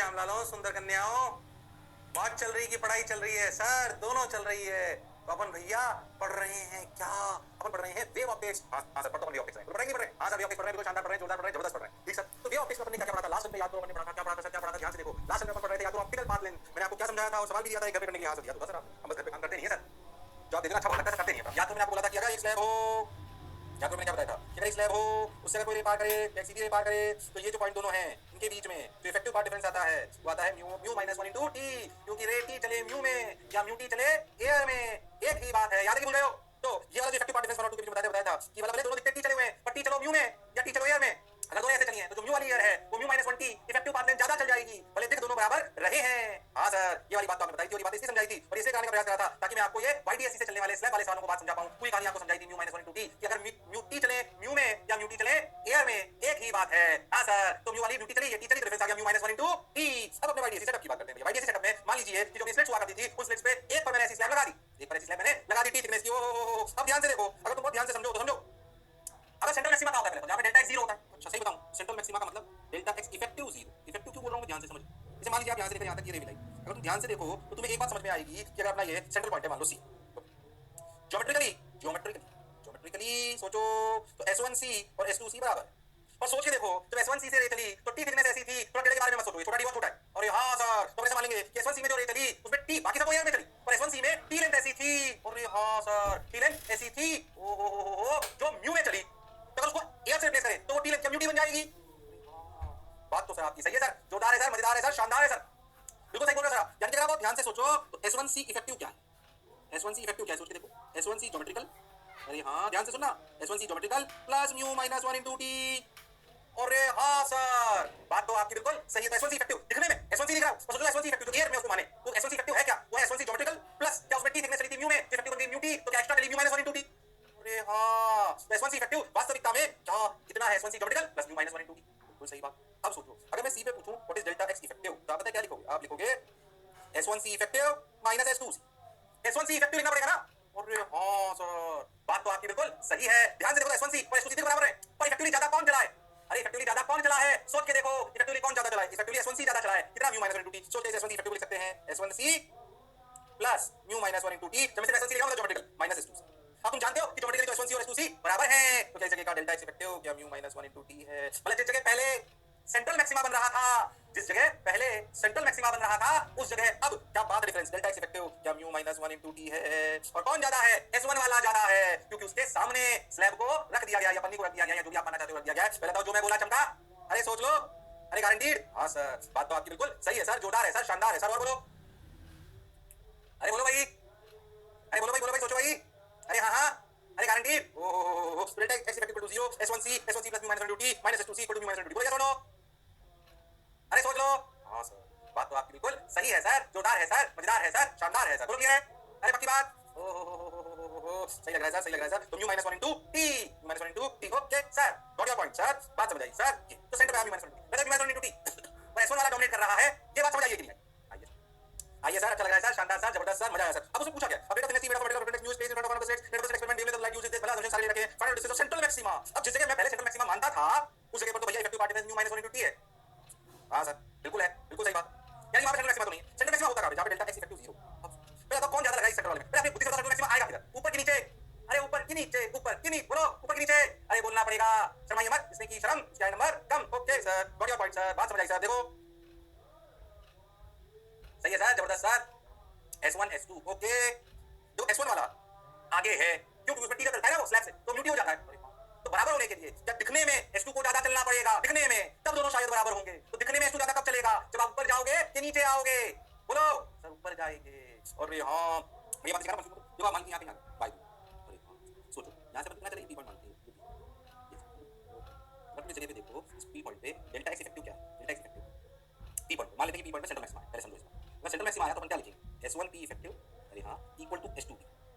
श्यामलालों, सुंदर कन्याओं, बहुत चल रही की पढ़ाई चल रही है सर, दोनों चल रही है। तो अपन भैया पढ़ रहे हैं क्या? अपन पढ़ रहे हैं वेव ऑप्टिक्स। हाँ सर, पढ़ तो अपन वेव ऑप्टिक्स पढ़ रहे हैं। हाँ सर, वेव ऑप्टिक्स पढ़ रहे हैं, बिल्कुल शानदार पढ़ रहे हैं, जोरदार पढ़ रहे हैं, जबरदस्त पढ़ रहे हैं। ठीक सर, तो वेव ऑप्टिक्स में अपन ने क्या पढ़ा था लास्ट में? याद करो, अपन ने पढ़ा था, क्या पढ़ा था सर, क्या पढ़ा था? ध्यान से देखो, लास्ट में अपन पढ़ रहे थे याद करो ऑप्टिकल पाथ लेंथ। मैंने आपको क्या समझाया था और सवाल भी दिया था, घर पे करने के लिए। हाँ सर, याद होगा सर, हम बस घर पे काम करते नहीं है सर, जॉब दे देना अच्छा लगता है, करते नहीं है। याद तो मैंने आपको बोला था कि अगर एक स्लैब हो, या तो मैंने क्या बताया था कि अगर स्लैब हो उससे अगर कोई रे पार करे, एक सीधी रे पार करे, तो ये जो पॉइंट दोनों हैं इनके बीच में जो इफेक्टिव पार्ट डिफरेंस आता है वो आता है म्यू माइनस 1 इंटू टी, क्योंकि रे टी चले म्यू में या म्यू टी चले एयर में, एक ही बात है। याद है कि भूल गए हो? तो ये वाला जो इफेक्टिव पार्ट डिफरेंस 1 और 2 के बीच में बताया था कि वाला भले दोनों दिखते टी चले हुए हैं, पर टी चलो म्यू में या टी चलो एयर में। अगर दोनों ऐसे चली हैं तो जो म्यू वाली एयर है वो mu minus 1 T effective path length ज्यादा चल जाएगी, भले दिख दोनों बराबर रहे हैं। हाँ सर, ये वाली बात तो आपने बताई थी और ये बात इसलिए समझाई थी और इसे कराने का प्रयास करा था ताकि मैं आपको ये वाईडीएससी से चलने वाले स्लैब वाले सवालों को बात समझा पाऊं। पूरी कहानी आपको समझाई थी म्यू माइनस 1 इंटू टी कि अगर म्यू टी चले म्यू में या म्यू टी चले एयर में, एक ही बात है। हाँ सर, तो म्यू वाली म्यू टी चली, ये टी चली, तो डिफरेंस आ गया म्यू माइनस 1 इंटू टी। अब अपने वाईडीएससी सेटअप की बात करते हैं। वाईडीएससी सेटअप में मान लीजिए कि जो स्लिट्स हुआ करती थी उस स्लिट्स पे एक पर मैंने ऐसी स्लैब लगा दी, एक पर ऐसी स्लैब मैंने लगा दी टी थिकनेस की। ओ अब ध्यान से देखो, अगर तुम बहुत ध्यान से समझो तो समझो। अगर सेंट्रल मैक्सिमा का होता है, जहां पे डेल्टा x 0 होता है, अच्छा सही बताऊं, सेंट्रल मैक्सिमा का मतलब डेल्टा x इफेक्टिव 0। इफेक्टिव क्यों बोल रहा हूं मैं, ध्यान से समझो। जैसे मान लीजिए आप यहां से लेकर यहां तक ये रे मिलाई, अगर तुम ध्यान से देखो तो तुम्हें एक बात समझ में आएगी कि अगर अपना ये सेंट्रल पॉइंट है, मान लो सी, ज्योमेट्रिकली ज्योमेट्रिकली ज्योमेट्रिकली सोचो तो S1c और S2c बराबर है। और सोच के देखो, जब S1c से रे चली तो टी थिकनेस ऐसी थी, थोड़ा टेढ़े के बारे में मत सोचो, ये छोटा डी बहुत छोटा है। और हां सर, तो ऐसे मान लेंगे कि S1c में जो रे चली उसमें टी, बाकी सब एयर में चली, पर S1c में टी लेंथ ऐसी थी। और हां सर, टी लेंथ ऐसी थी ओ जो म्यू में चली, तो अगर उसको एयर से रिप्लेस करें तो वो टी लेंथ म्यू टी बन जाएगी। बात तो सर आपकी सही है सर, जोरदार है सर, मजेदार है सर, शानदार है सर, बिल्कुल सही बोल रहे हो सर। यानी कि अगर आप ध्यान से सोचो तो S1c इफेक्टिव क्या है? S1c इफेक्टिव क्या है सोच के देखो। S1c ज्योमेट्रिकल, अरे हाँ ध्यान से सुनना, S1c geometrical plus mu minus 1 into T. अरे हाँ सर, बात तो आपकी बिल्कुल सही है। तो S1c इफेक्टिव दिखने में S1c दिख रहा है, और सोचो S1c इफेक्टिव जो एयर में उसको माने, तो S1c इफेक्टिव है क्या? वो है S1c ज्योमेट्रिकल प्लस क्या उसमें टी थिकनेस चली थी म्यू में, जो इफेक्टिव बन गई म्यू टी, तो क्या एक्स्ट्रा चली म्यू माइनस 1 इंटू टी। अरे हाँ, तो S1c इफेक्टिव वास्तविकता में क्या कितना है? S1c geometrical plus mu minus 1 into T, बिल्कुल सही बात। अब सोचो, अगर मैं सी पे पूछूं what is delta x effective, तो आप पता क्या लिखोगे? आप लिखोगे S1c effective minus S2c। S1c effective लिखना पड़ेगा ना? अरे हाँ सर, बात तो आपकी बिल्कुल सही है। ध्यान से देखो, S1c और S2c बराबर है, पर इफेक्टिवली ज्यादा कौन चला है? अरे इफेक्टिवली ज्यादा कौन चला है? सोच के देखो, इफेक्टिवली कौन ज्यादा चला है? इफेक्टिवली S1c ज्यादा चला है, कितना? Mu minus 1 into T. सोचते हैं S1c इफेक्टिव लिख सकते हैं S1c plus mu minus 1 into T. जब मैं S1c लिखा मतलब ज्योमेट्रिकल माइनस S2c। अब तुम जानते हो कि ज्योमेट्रिकली तो S1c और S2c बराबर हैं, तो क्या इस जगह का डेल्टा x इफेक्टिव क्या म्यू माइनस 1 इंटू टी है? मतलब जिस जगह पहले सेंट्रल मैक्सिमा बन रहा था, जिस जगह पहले सेंट्रल मैक्सिमा बन रहा था, उस जगह अब क्या बात डिफरेंस डेल्टा x इफेक्टिव क्या म्यू माइनस 1 इंटू टी है। और कौन ज्यादा है? S1 वाला ज्यादा है, क्योंकि उसके सामने स्लैब को रख दिया गया या पन्नी को रख दिया गया, या जो भी आप मानना चाहते हो रख दिया गया। पहले तो जो मैं बोला चमका, अरे सोच लो, अरे गारंटीड। हाँ सर, बात तो आपकी बिल्कुल सही है सर, जोरदार है सर, शानदार है सर। और बोलो, अरे बोलो भाई, अरे बोलो भाई, बोलो भाई, सोचो भाई, अरे हाँ हाँ, अरे गारंटीड। ओ delta x effective to 0, S1c plus mu minus 1 into t minus S2c equal to mu minus 1 into t. बोलो या सुनो, अरे सोच लो। हाँ सर, बात तो आपकी बिल्कुल सही है सर, जोरदार है सर, मजेदार है सर, शानदार है सर। बोलो क्लियर है? अरे पक्की बात। सही लग रहा है सर, सही लग रहा है सर। तो mu minus 1 into T, mu minus 1 into T, okay sir, got your point sir, बात समझ आई सर। तो सेंटर पे mu minus 1 into mu minus 1 into T, और S1 वाला डोमिनेट कर रहा है, ये बात समझ आइए कि नहीं? आइए सर, अच्छा लग रहा है सर, शानदार सर, जबरदस्त सर, मजा आया सर। अब उसने पूछा क्या? Update of NSC, Meta of new space in front of one of the states, network experiment develop light uses this बड़ा सॉल्यूशन सारे रखे final distance of central maxima. अब जिस जगह मैं पहले सेंट्रल मैक्सिमा मानता था, उस जगह पर तो भैया effective path difference mu minus 1 into T है। हां सर, बिल्कुल है, बिल्कुल सही बात। यानी वहां पे सेंट्रल मैक्सिमा तो नहीं है, सेंट्रल मैक्सिमा होता कहां पे? जहां पे डेल्टा x इफेक्टिव 0। अब पहले तो कौन ज्यादा लगा इस सेंटर वाले में? पहले अपनी बुद्धि से बता, सेंट्रल मैक्सिमा आएगा किधर? ऊपर कि नीचे? अरे ऊपर कि नीचे? ऊपर कि नीचे? बोलो, ऊपर कि नीचे? अरे बोलना पड़ेगा, शर्माइए मत, इसमें की शर्म, इसका number come. Okay sir, got your point sir, बात समझ आई सर। देखो सही है सर, जबरदस्त सर। S1 S2 ओके, जो S1 वाला आगे है, क्योंकि उसमें टी का चलता है ना वो स्लैब से, तो म्यू टी हो जाता है। तो बराबर होने के लिए क्या दिखने में S2 को ज्यादा चलना पड़ेगा, दिखने में, तब दोनों शायद बराबर होंगे। तो दिखने में S2 ज्यादा कब चलेगा? जब आप ऊपर जाओगे कि नीचे आओगे? बोलो सर, ऊपर जाएंगे। और हाँ, ये बात सिखाना मत, जो आप मानती हैं यहाँ पे बाय। अरे हाँ, सोचो यहाँ से कितना चलेगी, पी पॉइंट मानते हैं, अपनी जगह पे देखो, इस पी पॉइंट पे डेल्टा x इफेक्टिव क्या है? Delta x effective P point, मान लेते हैं कि पी पॉइंट पे सेंट्रल मैक्सिमा है, पहले समझो इसको। अगर सेंट्रल मैक्सिमा आया तो अपन क्या लिखेंगे? S1p इफेक्टिव, अरे हाँ, equal to S2p।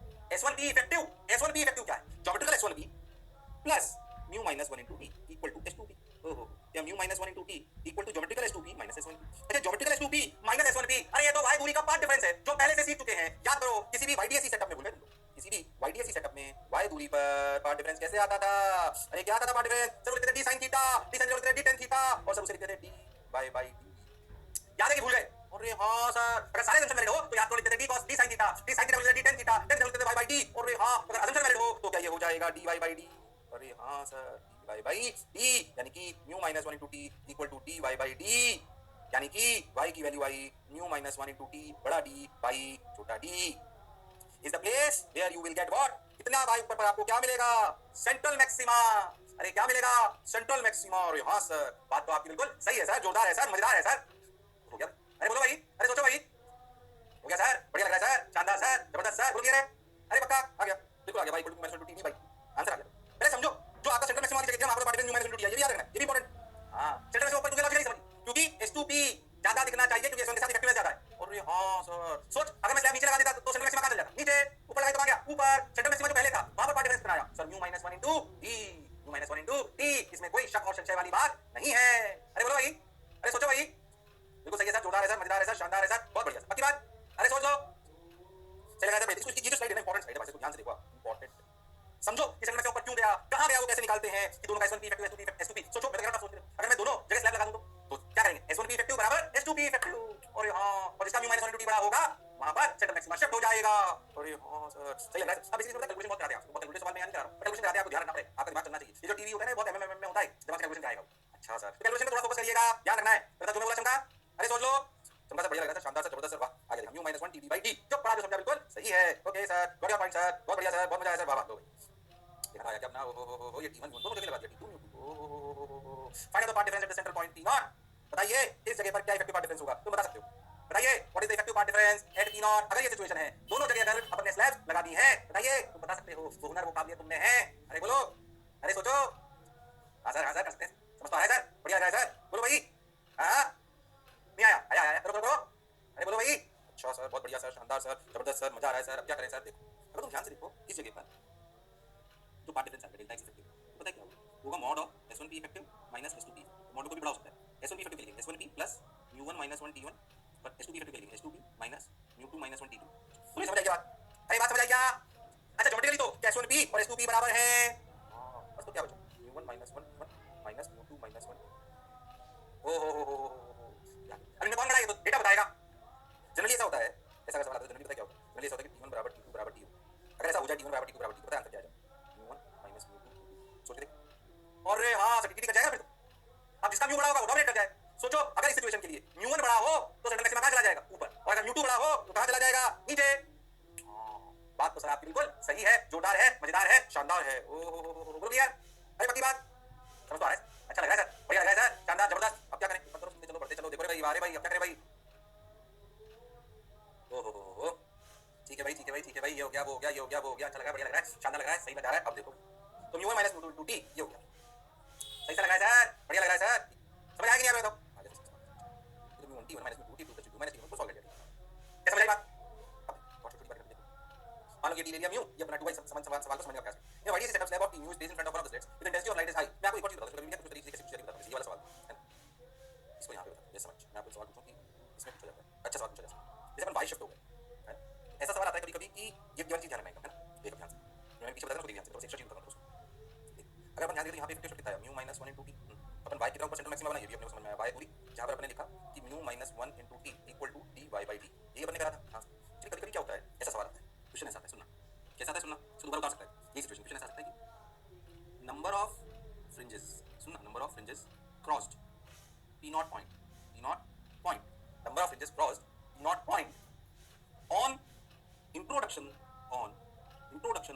S1p effective, S1p effective क्या है? Geometrical S1p plus mu minus 1 into t equal to S2p। ओहो, क्या mu minus 1 into t equal to geometrical S2p minus S1p। अच्छा, ज्योमेट्रिकल S2p माइनस S1p, अरे ये तो y दूरी का पार्ट डिफरेंस है, जो पहले से सीख चुके हैं। याद करो, किसी भी वाईडीएससी सेटअप में, बोल रहे तुम, किसी भी वाईडीएससी सेटअप में y दूरी पर पार्ट डिफरेंस कैसे आता था? अरे क्या आता था पार्ट डिफरेंस? सब लिखते थे d sin theta, d sin लिखते थे d tan थीटा, और सब उसे लिखते थे d बाय d। याद अरे हाँ सर, अगर सारे assumption वैलिड हो तो यहाँ तो लिख देते d cos d sin theta, d sin theta d tan theta, tan लिख देते y by d। अरे हाँ, अगर assumption वैलिड हो तो क्या ये हो जाएगा dy by d। अरे हाँ सर, dy by d यानी कि mu minus 1 into t equal to dy by d, यानी कि y की वैल्यू आई mu minus 1 into t बड़ा D by छोटा d is the place where you will get what? इतना y ऊपर पर आपको क्या मिलेगा? Central maxima. अरे क्या मिलेगा? Central maxima. अरे हाँ सर, बात तो आपकी बिल्कुल सही है सर, जोरदार है सर, मजेदार है सर। हो गया? अरे बोलो भाई, अरे सोचो भाई। हो गया सर, बढ़िया लग रहा है सर, शानदार सर, जबरदस्त सर, बोल गया रे। अरे पक्का आ गया, बिल्कुल आ गया भाई, इक्वल टू t भाई, आंसर आ गया। पहले समझो, जो आपका सेंट्रल मैक्सिमा की जगह हम आपको पार्टिकल न्यू माइनस टी है, ये भी याद रखना, ये भी इंपॉर्टेंट। हाँ, सेंट्रल मैक्सिमा ऊपर क्यों लॉजिकली समझ, क्योंकि S2P ज्यादा दिखना चाहिए, क्योंकि S1 के साथ इफेक्टिवनेस ज्यादा है। और हाँ सर, सोच अगर मैं स्लैब नीचे लगा देता तो सेंट्रल मैक्सिमा कहां चल जाता? नीचे। ऊपर लगाए तो आ गया ऊपर। सेंट्रल मैक्सिमा जो पहले था वहां पर पार्ट डिफरेंस बनाया sir, mu minus 1 into d, mu minus 1 into t, इसमें कोई शक और संशय वाली बात नहीं है। अरे बोलो भाई, अरे सोचो भाई, बिल्कुल सही है सर, जोरदार है सर, मजेदार है सर, शानदार है सर, बहुत बढ़िया सर, पक्की बात। अरे सोच लो, चलेगा सर। इसको ये जो स्लाइड है ना, इंपॉर्टेंट स्लाइड है, ध्यान से देखो, इंपॉर्टेंट। समझो कि सेंट्रल मैक्सिमा ऊपर क्यों गया, कहां गया, वो कैसे निकालते हैं कि दोनों का S1P effective S2P effective S2P। सोचो, मैं तो कह रहा था सोच, अगर मैं दोनों जगह स्लैब लगा दूं तो क्या करेंगे? S1P इफेक्टिव बराबर S2P इफेक्टिव। और हां, और इसका mu minus 1 into t बड़ा होगा, वहां पर सेंट्रल मैक्सिमा शिफ्ट हो जाएगा। अरे हां सर, सही लग रहा है। अब इसकी कैलकुलेशन बहुत कराते हैं आपको, बहुत कैलकुलेशन सवाल में नहीं करा रहा हूं, कैलकुलेशन कराते हैं, आपको ध्यान रखना पड़ेगा, आपका दिमाग चलना चाहिए। ये जो टीवी होता है ना, बहुत एमएम में होता है, दिमाग से कैलकुलेशन कराएगा। अच्छा सर, कैलकुलेशन में थोड़ा फोकस करिएगा, ध्यान रखना है। पता तुम्हें बोला चमका? अरे सोच लो, चमका सर, बढ़िया लग रहा है, शानदार सर, जबरदस्त सर, वाह, आगे देखा, mu minus 1 t by d, जो पढ़ा जो समझा बिल्कुल सही है। Okay sir, got your point sir, बहुत बढ़िया सर, बहुत मजा आया सर, वाह वाह। दो भाई देखा आया क्या अपना, ओ ये t1 दोनों जगह लगा दिया, t2 ओ find the path difference at the central point t0। बताइए इस जगह पर क्या इफेक्टिव पार्ट डिफरेंस होगा, तुम बता सकते हो? बताइए what is the effective part difference eight t0। अगर ये सिचुएशन है, दोनों जगह अगर अपन ने स्लैब्स लगा दी है, बताइए, तुम बता सकते हो, वो हुनर वो काबिलियत तुमने है। अरे बोलो, अरे सोचो। हाँ सर, हाँ सर, कर सकते हैं, समझ तो आया सर, बढ़िया लग रहा है सर, बोलो भाई। हाँ नहीं आया, आया आया, करो करो करो। अरे बोलो भाई। अच्छा सर, बहुत बढ़िया सर, शानदार सर, जबरदस्त सर, मजा आ रहा है सर। अब क्या करें सर? देखो, अगर तुम ध्यान से देखो इस जगह पर जो पार्ट डिफरेंस है डेल्टा एक्स इफेक्टिव, तो पता है क्या होगा? Mod of S1P effective minus S2P। Mod को भी बढ़ा हो सकता है, S1P इफेक्टिव लिखेंगे S1P plus mu1 minus 1 t1, पर S2P इफेक्टिव लिखेंगे S2P minus mu2 minus 1 t2। तुम्हें समझ आई क्या बात? अरे बात समझ आई क्या? अच्छा, ज्योमेट्रिकली तो S1P और S2P बराबर है। हां, बस तो क्या बचा? mu1 minus 1 1 minus mu2 minus 1। ओ हो। अब इनमें कौन बड़ा है? ये तो डेटा बताएगा। जनरली ऐसा होता है, ऐसा अगर सवाल आता है जनरली पता क्या होता है? जनरली ऐसा होता है कि t1 बराबर t2 बराबर t। अगर ऐसा हो जाए t1 बराबर t2 बराबर t, पता है आंसर क्या आ जाए? mu1 minus mu2। सोच के देख। अरे हाँ, सटीटी कर जाएगा फिर तो। अब जिसका म्यू बड़ा होगा वो डोमिनेट कर जाए। सोचो, अगर इस सिचुएशन के लिए म्यू1 बड़ा हो तो सेंट्रल मैक्सिमा कहां चला जाएगा? ऊपर। और अगर म्यू2 बड़ा हो तो कहां चला जाएगा? नीचे। बात तो सर आपकी बिल्कुल सही है, जोरदार है, मजेदार है, शानदार है। ओ बोलो भैया, अरे पक्की बात, समझ तो आ रहा है? अच्छा लग रहा है सर, बढ़िया लग रहा है सर, शानदार, जबरदस्त। अब क्या करें? चलो बढ़ते चलो, देखो रे भाई, अरे भाई, अब क्या करें भाई? ओ ठीक है भाई, ठीक है भाई, ठीक है भाई, ये हो गया, वो हो गया, ये हो गया, वो हो गया। अच्छा लग रहा है, बढ़िया लग रहा है, शानदार लग रहा है, सही लग रहा है। अब देखो, तो म्यू1 माइनस म्यू2 into t, ये हो गया, सही सा लग रहा है सर, बढ़िया लग रहा है सर। समझ आएगी नहीं? बताओ, तो mu t1 minus mu t2 plus t2 minus t1 को सॉल्व कर दिया। कैसे समझ आई बात? अब बहुत छोटी बात करके देखो, मान लो ये t ले लिया म्यू, ये अपना 2y सवाल को समझने का प्रयास करें। ये वाइडी से setup slab of t mu is placed in front of one of the slates with intensity of light is high. मैं आपको एक और चीज बताता हूं, कभी कुछ तरीके से कुछ तरीके से ये वाला सवाल है ना, इसको यहां पे बता, ये समझ, मैं आपको सवाल पूछूं कि इसमें पूछा जाता है, अच्छा सवाल पूछा जाता है, जैसे अपन y शिफ्ट हो गए है, ऐसा सवाल आता है कभी-कभी कि ये गिवन चीज ध्यान रखना है ना, देखो ध्यान से, मैं पीछे बता रहा हूं, ध्यान से, बस एक्स्ट्रा चीज बता रहा हूं। अगर अपन ध्यान दें तो यहाँ पे इफेक्टिव शिफ्ट कितना है? Mu minus 1 into t। अपन y की तरफ सेंट्रल मैक्सिमा बनाई, ये भी अपने को समझ में आया, y पूरी, जहाँ पर अपने लिखा कि mu minus 1 into t equal to dy by d, यही अपन ने करा था। हाँ, चलिए कभी कभी क्या होता है, ऐसा सवाल आता है, क्वेश्चन ऐसा आता है, सुनना कैसा आता है, सुनना, इसको दोबारा उतार सकता है। यही सिचुएशन, क्वेश्चन ऐसा आ सकता है कि नंबर ऑफ फ्रिंजेस, सुनना, number of fringes crossed p0 point, p0 point, number of fringes crossed p0 point on introduction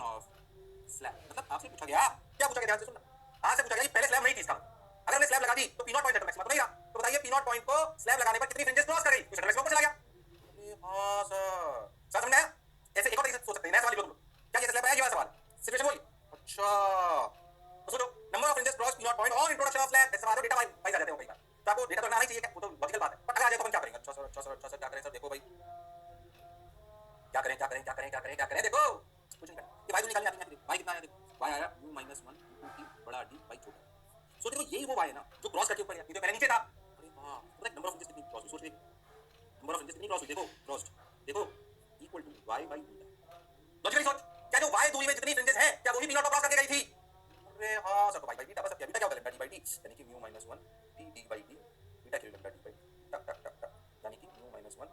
of slab. मतलब आपसे पूछा गया, क्या पूछा गया, ध्यान से सुनना, आपसे पूछा गया कि पहले स्लैब नहीं थी इसका, अगर हमने स्लैब लगा दी तो p0 पॉइंट मैक्सिमा तो नहीं रहा, तो बताइए p0 पॉइंट को स्लैब लगाने पर कितनी फ्रिंजेस क्रॉस कर गई? तो सेंट्रल मैक्सिमा पर चला गया। अरे हां सर, सर समझ में आया? ऐसे एक और तरीके से सोच सकते हैं, नया सवाल लिखो तुम, क्या ये स्लैब है, ये वाला सवाल, सिचुएशन वही। अच्छा, तो सोचो, number of fringes cross p0 point on introduction of slab, ऐसे डेटा वाइज आ जाते हो कई बार, तो आपको डेटा तो आना ही चाहिए, क्या वो तो लॉजिकल बात है, पर अगर आ जाए तो अपन क्या करेंगे? अच्छा सर, अच्छा सर, अच्छा सर, क्या करें सर? देखो भाई, क्या करें, क्या करें, क्या करें, क्या करें, क्या करें? देखो कुछ नहीं करना, ये y तो निकालनी आती है, y कितना आया? देखो y आया mu minus 1 into t बड़ा d by छोटा। सो देखो यही वो y है ना जो क्रॉस करके ऊपर गया, ये तो पहले नीचे था। अरे हां, पता है नंबर ऑफ फ्रिंजेस कितनी क्रॉस हुई? सोच देखो, नंबर ऑफ फ्रिंजेस कितनी क्रॉस हुई? देखो क्रॉस्ड, देखो equal to y by beta. Logically सोच, क्या जो y दूरी में जितनी फ्रिंजेस हैं, क्या वो भी b0 को क्रॉस करके गई थी? अरे हां सर, तो y by बीटा, बस अब बीटा क्या होता है? लैम्डा d by d, यानी कि mu minus 1 t d by d, beta की लैम्डा d by d, टक टक टक टक, यानी कि mu minus 1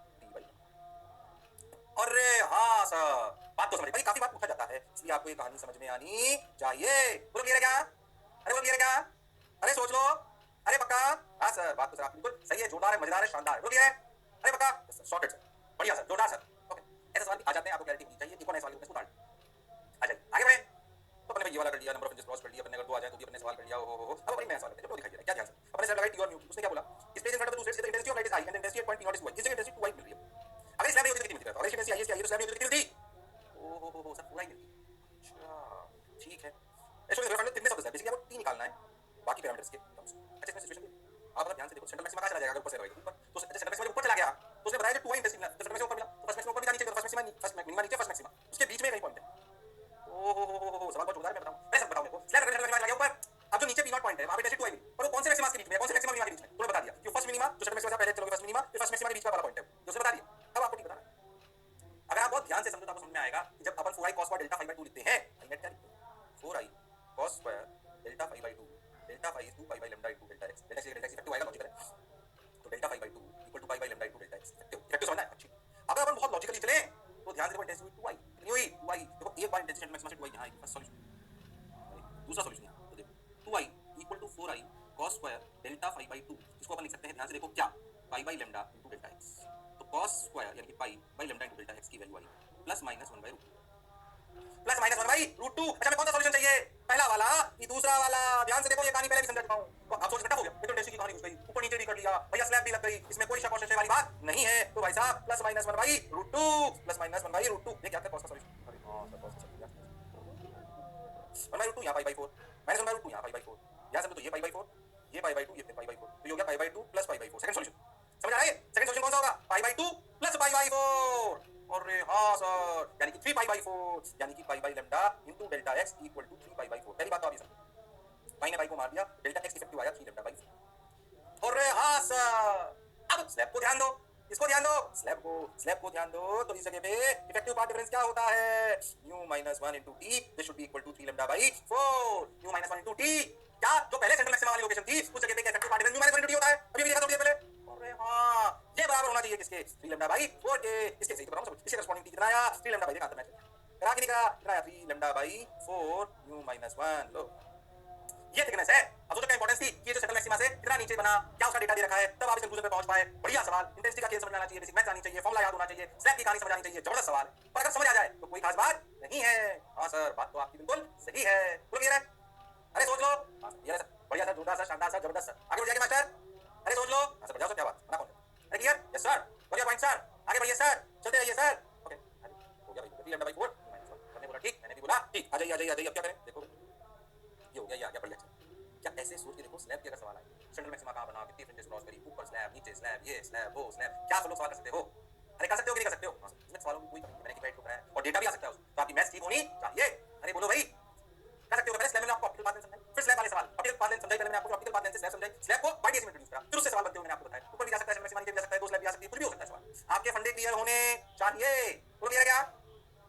ऑब्वियसली आपको ये कहानी समझ में आनी चाहिए। बोलो क्लियर है क्या? अरे बोलो क्लियर है क्या? अरे सोच लो। अरे पक्का? हाँ सर, बात तो सर आपकी बिल्कुल सही है, जोरदार है, मजेदार है, शानदार है। बोलो क्लियर है? अरे पक्का? सर शॉर्टेड सर, बढ़िया सर, जोरदार सर। ओके, ऐसे सवाल आ जाते हैं, आपको क्लैरिटी होनी चाहिए। एक और नए सवाल को उतार आ जाइए, आगे बढ़े। तो अपने ये वाला कर लिया, नंबर ऑफ इंचेस क्रॉस कर लिया, अपने अगर दो आ जाए तो भी अपने सवाल कर लिया। हो अब अपनी नया सवाल करते हैं, जो दिखाई दे रहा है क्या ध्यान से। अपने सर लगाई टी और म्यू, उसने क्या बोला? Space in front of the two states the intensity of light is high and the intensity at point P0 is 2i। इस जगह इंटेंसिटी 2i मिल रही है। अगर स्लैब नहीं होती तो कितनी मिलती है? अगर इंटेंसिटी आई है, तो स्लैब नहीं होती तो कितनी मिलती? ओहो सर, पूरा ही मिलती। अच्छा ठीक है। Actually refer thickness of the slab, basically आपको टी निकालना है बाकी पैरामीटर्स के टर्म्स। अच्छा इसमें सिचुएशन आप अगर ध्यान से देखो, सेंट्रल मैक्सिमा कहां चला जाएगा? अगर ऊपर से रहेगा ऊपर, तो सेंट्रल मैक्सिमा ऊपर चला गया तो उसने बताया जो 2i इंटेंसिटी मिला, तो सेंट्रल मैक्सिमा ऊपर मिला, तो फर्स्ट मैक्सिमा ऊपर भी जानी चाहिए, तो फर्स्ट मैक्सिमा फर्स्ट मिनिमा नीचे, फर्स्ट मैक्सिमा उसके बीच में कहीं पॉइंट है। ओहो सवाल बहुत जोरदार है, मैं बताऊं। मैं सब बताऊं मेरे को। स्लैब सेंट्रल मैक्सिमा लगा ऊपर, अब जो नीचे P0 पॉइंट है वहां पे इंटेंसिटी 2i मिली, पर वो कौन से मैक्सिमा के बीच में है, कौन से मैक्सिमा मिनिमा के बीच में? तो बता दिया कि फर्स्ट मिनिमा जो सेंट्रल मैक्सिमा से पहले चलोगे फर्स्ट मिनिमा, फिर फर्स्ट मैक्सिमा के बीच का वाला पॉइंट है, जो उसने बता दिया। अब आपको ठीक बताना है। अगर आप बहुत ध्यान से समझो तो आपको समझ में आएगा कि जब अपन 4i cos स्क्वायर डेल्टा 5/2 लिखते हैं, नेट क्या लिखते हैं? 4i cos स्क्वायर डेल्टा 5/2, डेल्टा 5 is 2 pi by lambda into delta x। Delta x effective आएगा, लॉजिकल है, तो delta 5/2 equal to pi by lambda into delta x। Effective समझना है। अच्छी, अगर अपन बहुत लॉजिकली चले तो ध्यान से देखो, इंटेंसिटी 2i कितनी हुई? 2i। देखो एक बार इंटेंसिटी मैक्सिमम से 2i यहां आई, फर्स्ट सॉल्यूशन। दूसरा सॉल्यूशन यहां तो देखो 2i equal to 4i cos square delta 5/2, इसको अपन लिख सकते हैं ध्यान से देखो क्या? pi by lambda into delta x। तो cos स्क्वायर यानी कि pi by lambda into delta x की वैल्यू आई प्लस माइनस 1/√2, प्लस माइनस 1/√2। अच्छा मैं कौन सा सॉल्यूशन चाहिए? पहला वाला कि दूसरा वाला? ध्यान से देखो, ये कहानी पहले भी समझा चुका हूं, तो आप सोच सकते हो गया, ये तो इंटेंसिटी की कहानी घुस गई, ऊपर नीचे भी कर लिया भैया, स्लैब भी लग गई, इसमें कोई शक और संशय वाली बात नहीं है। तो भाई साहब प्लस माइनस 1/√2, प्लस माइनस 1/√2, ये क्या था? कॉस का सॉल्यूशन। अरे हां सर, कॉस का सॉल्यूशन 1/√2 यहां pi/4, माइनस 1/√2 यहां pi/4, यहां समझो तो ये pi/4, ये pi/2, ये फिर pi/4, तो ये हो गया pi/2 plus pi/4। Second solution समझ आ रहा है? सेकंड सॉल्यूशन कौन सा होगा? pi/2 plus pi/4। अरे हाँ सर, यानी कि 3 pi/4, यानी कि pi by lambda into delta x equal to 3 pi/4। पहली बात तो आप ये समझो, पाई ने पाई को मार दिया, डेल्टा x इफेक्टिव आया 3 lambda/4। अरे हाँ सर, अब स्लैब को ध्यान दो, इसको ध्यान दो, स्लैब को ध्यान दो, तो इस जगह पे इफेक्टिव पार्ट डिफरेंस क्या होता है? u minus 1 into t, this should be equal to 3 lambda/4। u minus 1 into t, क्या जो पहले सेंट्रल मैक्सिमा वाली लोकेशन थी उस जगह पे क्या effective path difference u minus 1 into t होता है? अभी भी देखा थोड़ी देर पहले। अरे हाँ, ये बराबर होना चाहिए किसके? 3 lambda/4 के। इसके सही तो बनाओ सब, इसके करस्पॉन्डिंग कितना आया? 3 lambda/4 का आंसर मैच करा कि नहीं करा? कितना आया? 3 lambda/4 u minus 1। लो ये थिकनेस है। अब सोचो क्या इंपॉर्टेंस थी, ये जो सेंट्रल मैक्सिमा से कितना नीचे बना, क्या उसका डेटा दे रखा है, तब आप इस कंक्लूजन पे पहुंच पाए। बढ़िया सवाल, इंटेंसिटी का खेल समझ आना चाहिए, बेसिक मैथ्स आनी चाहिए, फॉर्मूला याद होना चाहिए, स्लैब की कहानी समझ आनी चाहिए, जबरदस्त सवाल। पर अगर समझ आ जाए तो कोई खास बात नहीं है। हां सर, बात तो आपकी बिल्कुल सही है। बोलो क्लियर है? अरे सोच लो। हां सर, ये सर, बढ़िया सर, जोरदार सर, शानदार सर, जबरदस्त सर। आगे बढ़ जाइए मास्टर। अरे सोच लो। हां सर, बढ़िया सर, क्या बात, मना कौन है? अरे क्लियर? यस सर, बढ़िया पॉइंट सर, आगे बढ़िए सर, चलते रहिए सर। ओके, अरे हो गया भाई, 3 lambda/4 मैंने बोला ठीक, मैंने भी बोला ठीक। आ जाइए आ जाइए आ जाइए, अब क्या करें? देखो ये हो गया, ये आ गया, बढ़िया। क्या ऐसे सोच के देखो, स्लैब की अगर सवाल आए, सेंट्रल मैक्सिमा कहां बना, कितनी फ्रिंजेस क्रॉस करी, ऊपर स्लैब, नीचे स्लैब, ये स्लैब, वो स्लैब, क्या सब लोग सवाल कर सकते हो? अरे कर सकते हो कि नहीं कर सकते हो? इसमें सवालों की कोई कमी नहीं, मैंने डिवाइड को कराया और डेटा भी आ सकता है, तो आपकी मैथ्स ठीक होनी चाहिए। अरे बोलो भाई, कर सकते हो? पहले स्लैब में आपको ऑप्टिकल पाथ लेंथ समझाई, फिर स्लैब वाले सवाल ऑप्टिकल पाथ लेंथ समझाई, पहले मैंने आपको ऑप्टिकल पाथ लेंथ से स्लैब समझाई, स्लैब को बाय डीएस में इंट्रोड्यूस करा, फिर उससे सवाल बनते हुए मैंने आपको बताया, ऊपर भी जा सकता है, सेंट्रल मैक्सिमा नीचे भी जा सकता है, दो स्लैब भी आ सकती है, कुछ भी हो सकता है सवाल। आपके फंडे क्लियर होने चाहिए। बोलो क्लियर है क्या?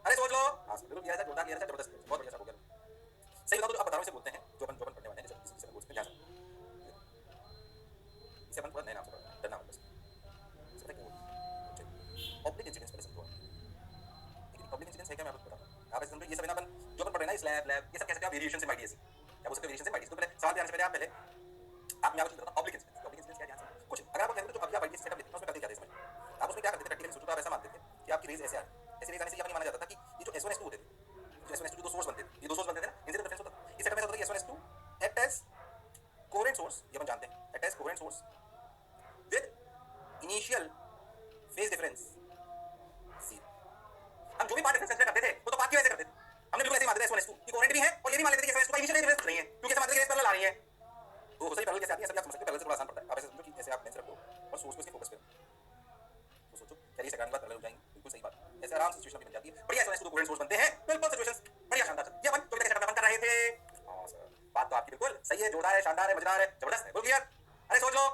अरे सोच लो। हां सर, बिल्कुल क्लियर है, जोरदार क्लियर है, जबरदस्त, बहुत बढ़िया सर हो गया। सही बताओ तो आप बता रहा हूं, इसे बोलते हैं जो अपन पढ़ने वाले हैं, जैसे किसी से बोलते हैं, इसे अपन थोड़ा नए नाम से पढ़ते हैं, डरना मत बस। इसे पता क्यों? पब्लिक इंसिडेंट्स पहले समझो। लेकिन पब्लिक इंसिडेंट्स है क्या, मैं आपको बताता हूं। आप ऐसे समझो, ये सब ना अपन जो अपन पढ़ रहे हैं ना, स्लैब लैब, ये सब कह सकते हो आप वेरिएशन से बाय डीएस। क्या बोल सकते हो? वेरिएशन से बाय डीएस। तो पहले सवाल पे आने से पहले आप मैं आपको बताता हूं पब्लिक इंसिडेंट्स। पब्लिक इंसिडेंट्स क्या, ध्यान से कुछ अगर आपको कहते हो जो अभी आप बाय डीएस सेटअप देखते हैं, उसमें करते क्या थे इसमें? आप उसमें क्या करते थे? प्रैक्टिकली सोचो तो आप ऐसा मानते थे कि आपकी रेज ऐसे आ रही है, ऐसे रेज आने से ये माना जाता था कि ये जो S1 S2 होते थे, जो S1 S2 जो दो सोर्स बनते थे, ये दो सोर्स बनते थे ना, इनसे डिफरेंस होता था। इस सेटअप में ऐसा होता है कि S1 S2 act as coherent source, ये अपन जानते हैं, act as coherent source with initial phase difference C. हम जो भी पार्ट डिफरेंस कंसीडर करते थे वो तो पार्ट की वजह से करते थे, हमने बिल्कुल ऐसे ही मानते थे S1 S2 की कोहेरेंट भी है, और ये भी मान लेते थे कि S1 S2 का इनिशियल डिफरेंस नहीं है, क्योंकि ऐसे मानते थे कि पैरेलल आ रही है। तो सही पैरेलल कैसे आती है, सब आप समझ सकते हैं, पैरेलल से थोड़ा आसान पड़ता है। आप ऐसे समझो कि ऐसे आप लेंस रख दो और सोर्स को इसके फोकस पे, तो सोचो क्या ये सेकंड बात पैरेलल हो जाएंगे, बिल्कुल सही बात। ऐसे आराम से सिचुएशन बन जाती है। बढ़िया, S1 S2 कोहेरेंट सोर्स बनते हैं, बिल्कुल सिचुएशंस बढ़िया, शानदार। ये अपन तो सेटअप में अपन कर रहे थे। हां सर, बात तो आपकी बिल्कुल सही है, जोरदार है, शानदार है, मजेदार है, जबरदस्त है। बोल क्लियर? अरे सोच लो।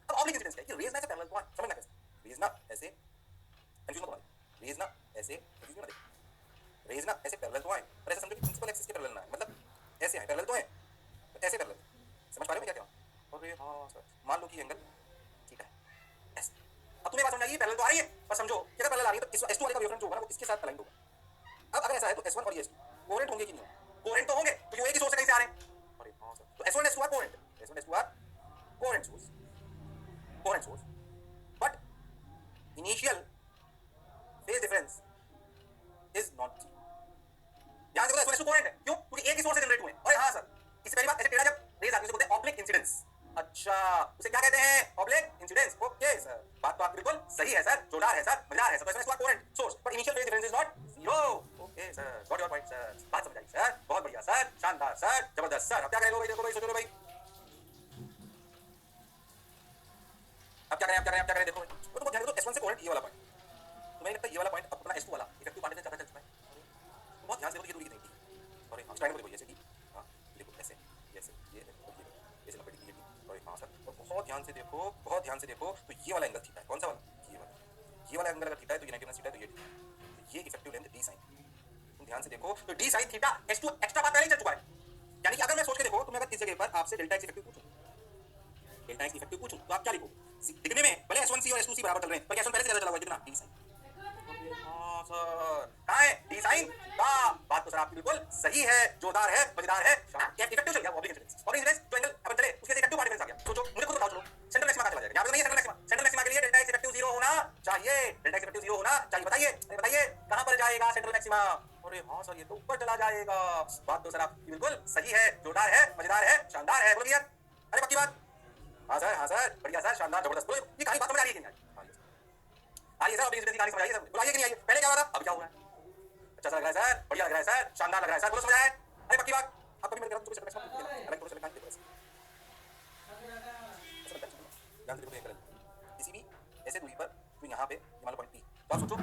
अब ऑब्लिक इंसिडेंस क्या है कि रेज ना ऐसे पैरेलल को समझना कैसे, रेज ना ऐसे कंफ्यूज मत होना, रेज ना ऐसे कंफ्यूज मत होना, रेज ना ऐसे पैरेलल तो आए, पर ऐसे समझो कि प्रिंसिपल एक्सिस के पैरेलल ना है, मतलब ऐसे आए पैरेलल तो है, तो ऐसे पैरेलल। समझ पा रहे हो मैं क्या कह रहा हूं? अरे हां सर, मान लो कि एंगल ठीक है ऐसे। अब तुम्हें बात समझ आई, पैरेलल तो आ रही है, पर समझो कि अगर पैरेलल आ रही है तो इस S2 वाले का वेवफ्रंट जो होगा ना वो इसके साथ अलाइन होगा। अब अगर ऐसा है तो S1 और ये S2 कोहेरेंट होंगे कि नहीं होंगे? कोहेरेंट तो होंगे क्योंकि वो एक ही सोर्स से कहीं से आ रहे हैं। अरे हाँ सर, तो S1 S2 coherent, S1 S2 coherent source, coherent source, but initial phase difference is not zero. ध्यान से देखो, S1 S2 कोहेरेंट है, क्यों? क्योंकि एक ही सोर्स से जनरेट हुए हैं। अरे हाँ सर, इससे पहली बात, ऐसे टेढ़ा जब रेज आती है उसे बोलते हैं ऑब्लिक इंसिडेंस। अच्छा, उसे क्या कहते हैं? Oblique incidence. ओके सर, बात तो आपकी बिल्कुल सही है सर, जोरदार है सर, मजेदार है sir. S1 S2 coherent source, but initial phase difference is not zero. Okay sir, got your point sir, बात समझ आई सर, बहुत बढ़िया सर, शानदार सर, जबरदस्त सर। अब क्या करें भाई? देखो भाई, सोचो भाई, अब क्या करें, अब क्या करें, अब क्या करें? देखो भाई, तो ध्यान दो, S1 से कोहेरेंट ये वाला पॉइंट, तो मुझे लगता है ये वाला पॉइंट अपना S2 वाला इफेक्टिव पार्टिकल ज्यादा चल चुका है। तो बहुत ध्यान से देखो, ये दूरी कितनी है। और हाँ, स्ट्राइड को देखो, ऐसे की, हाँ देखो ऐसे, ऐसे ये है और ये ऐसे लंबाई दी है। और हाँ सर, और बहुत ध्यान से देखो, बहुत ध्यान से देखो, तो ये वाला एंगल थीटा है। कौन सा वाला? ये वाला एंगल अगर थीटा है तो ये 90 थीटा है, तो ये इफेक्टिव लेंथ d sin। तुम ध्यान से देखो, तो d sin theta S2 extra part पहले ही चल चुका है। यानी कि अगर मैं सोच के देखो, तो मैं अगर इस जगह पर आपसे डेल्टा x इफेक्टिव पूछूं, डेल्टा x इफेक्टिव पूछूं, तो आप क्या लिखो? दिखने में भले S1c और S2c बराबर चल रहे हैं, पर S1 पहले से ज्यादा चला हुआ है, कितना? d sin। हाँ सर, कहाँ है d sin का? बात तो सर आपकी बिल्कुल सही है, जोरदार है, मजेदार है। इफेक्टिव चल गया, ऑब्लिक इंसिडेंस, ऑब्लिक इंसिडेंस जो एंगल अपन चले उसके इफेक्टिव पार्ट डिफरेंस आ गया। सोचो, मुझे खुद बताओ, चलो सेंट्रल मैक्सिमा कहाँ चला जाएगा? यहाँ पे नहीं है सेंट्रल मैक्सिमा। सेंट्रल मैक्सिमा के लिए डेल्टा x इफेक्टिव 0 होना चाहिए, डेल्टा x इफेक्टिव 0 होना चाहिए। बताइए, बताइए कहाँ पर जाएगा सेंट्रल मैक्सिमा? अरे हाँ सर, ये तो ऊपर चला जाएगा। बात तो सर आपकी बिल्कुल सही है, जोरदार है, मजेदार है, शानदार है। बोलो यार, अरे पक्की बात। हाँ सर, हाँ सर, बढ़िया सर, शानदार, जबरदस्त। ये कहानी बात समझ आ रही है कि नहीं आ रही? आइए सर, ऑब्लिक इंसिडेंस की कहानी समझ आइए सर, बोलो आइए कि नहीं आइए? पहले क्या हो रहा, अभी क्या हो रहा है? अच्छा सा लग रहा है सर, बढ़िया लग रहा है सर, शानदार लग रहा है सर, बोलो समझ आया? अरे पक्की बात। आप कभी मेरे घर में अलग थोड़ा सा लगाएंगे बस, ध्यान से देखो ये करें। किसी भी ऐसे दूरी पर, तो यहाँ पे ये मान लो पॉइंट P, तो आप सोचो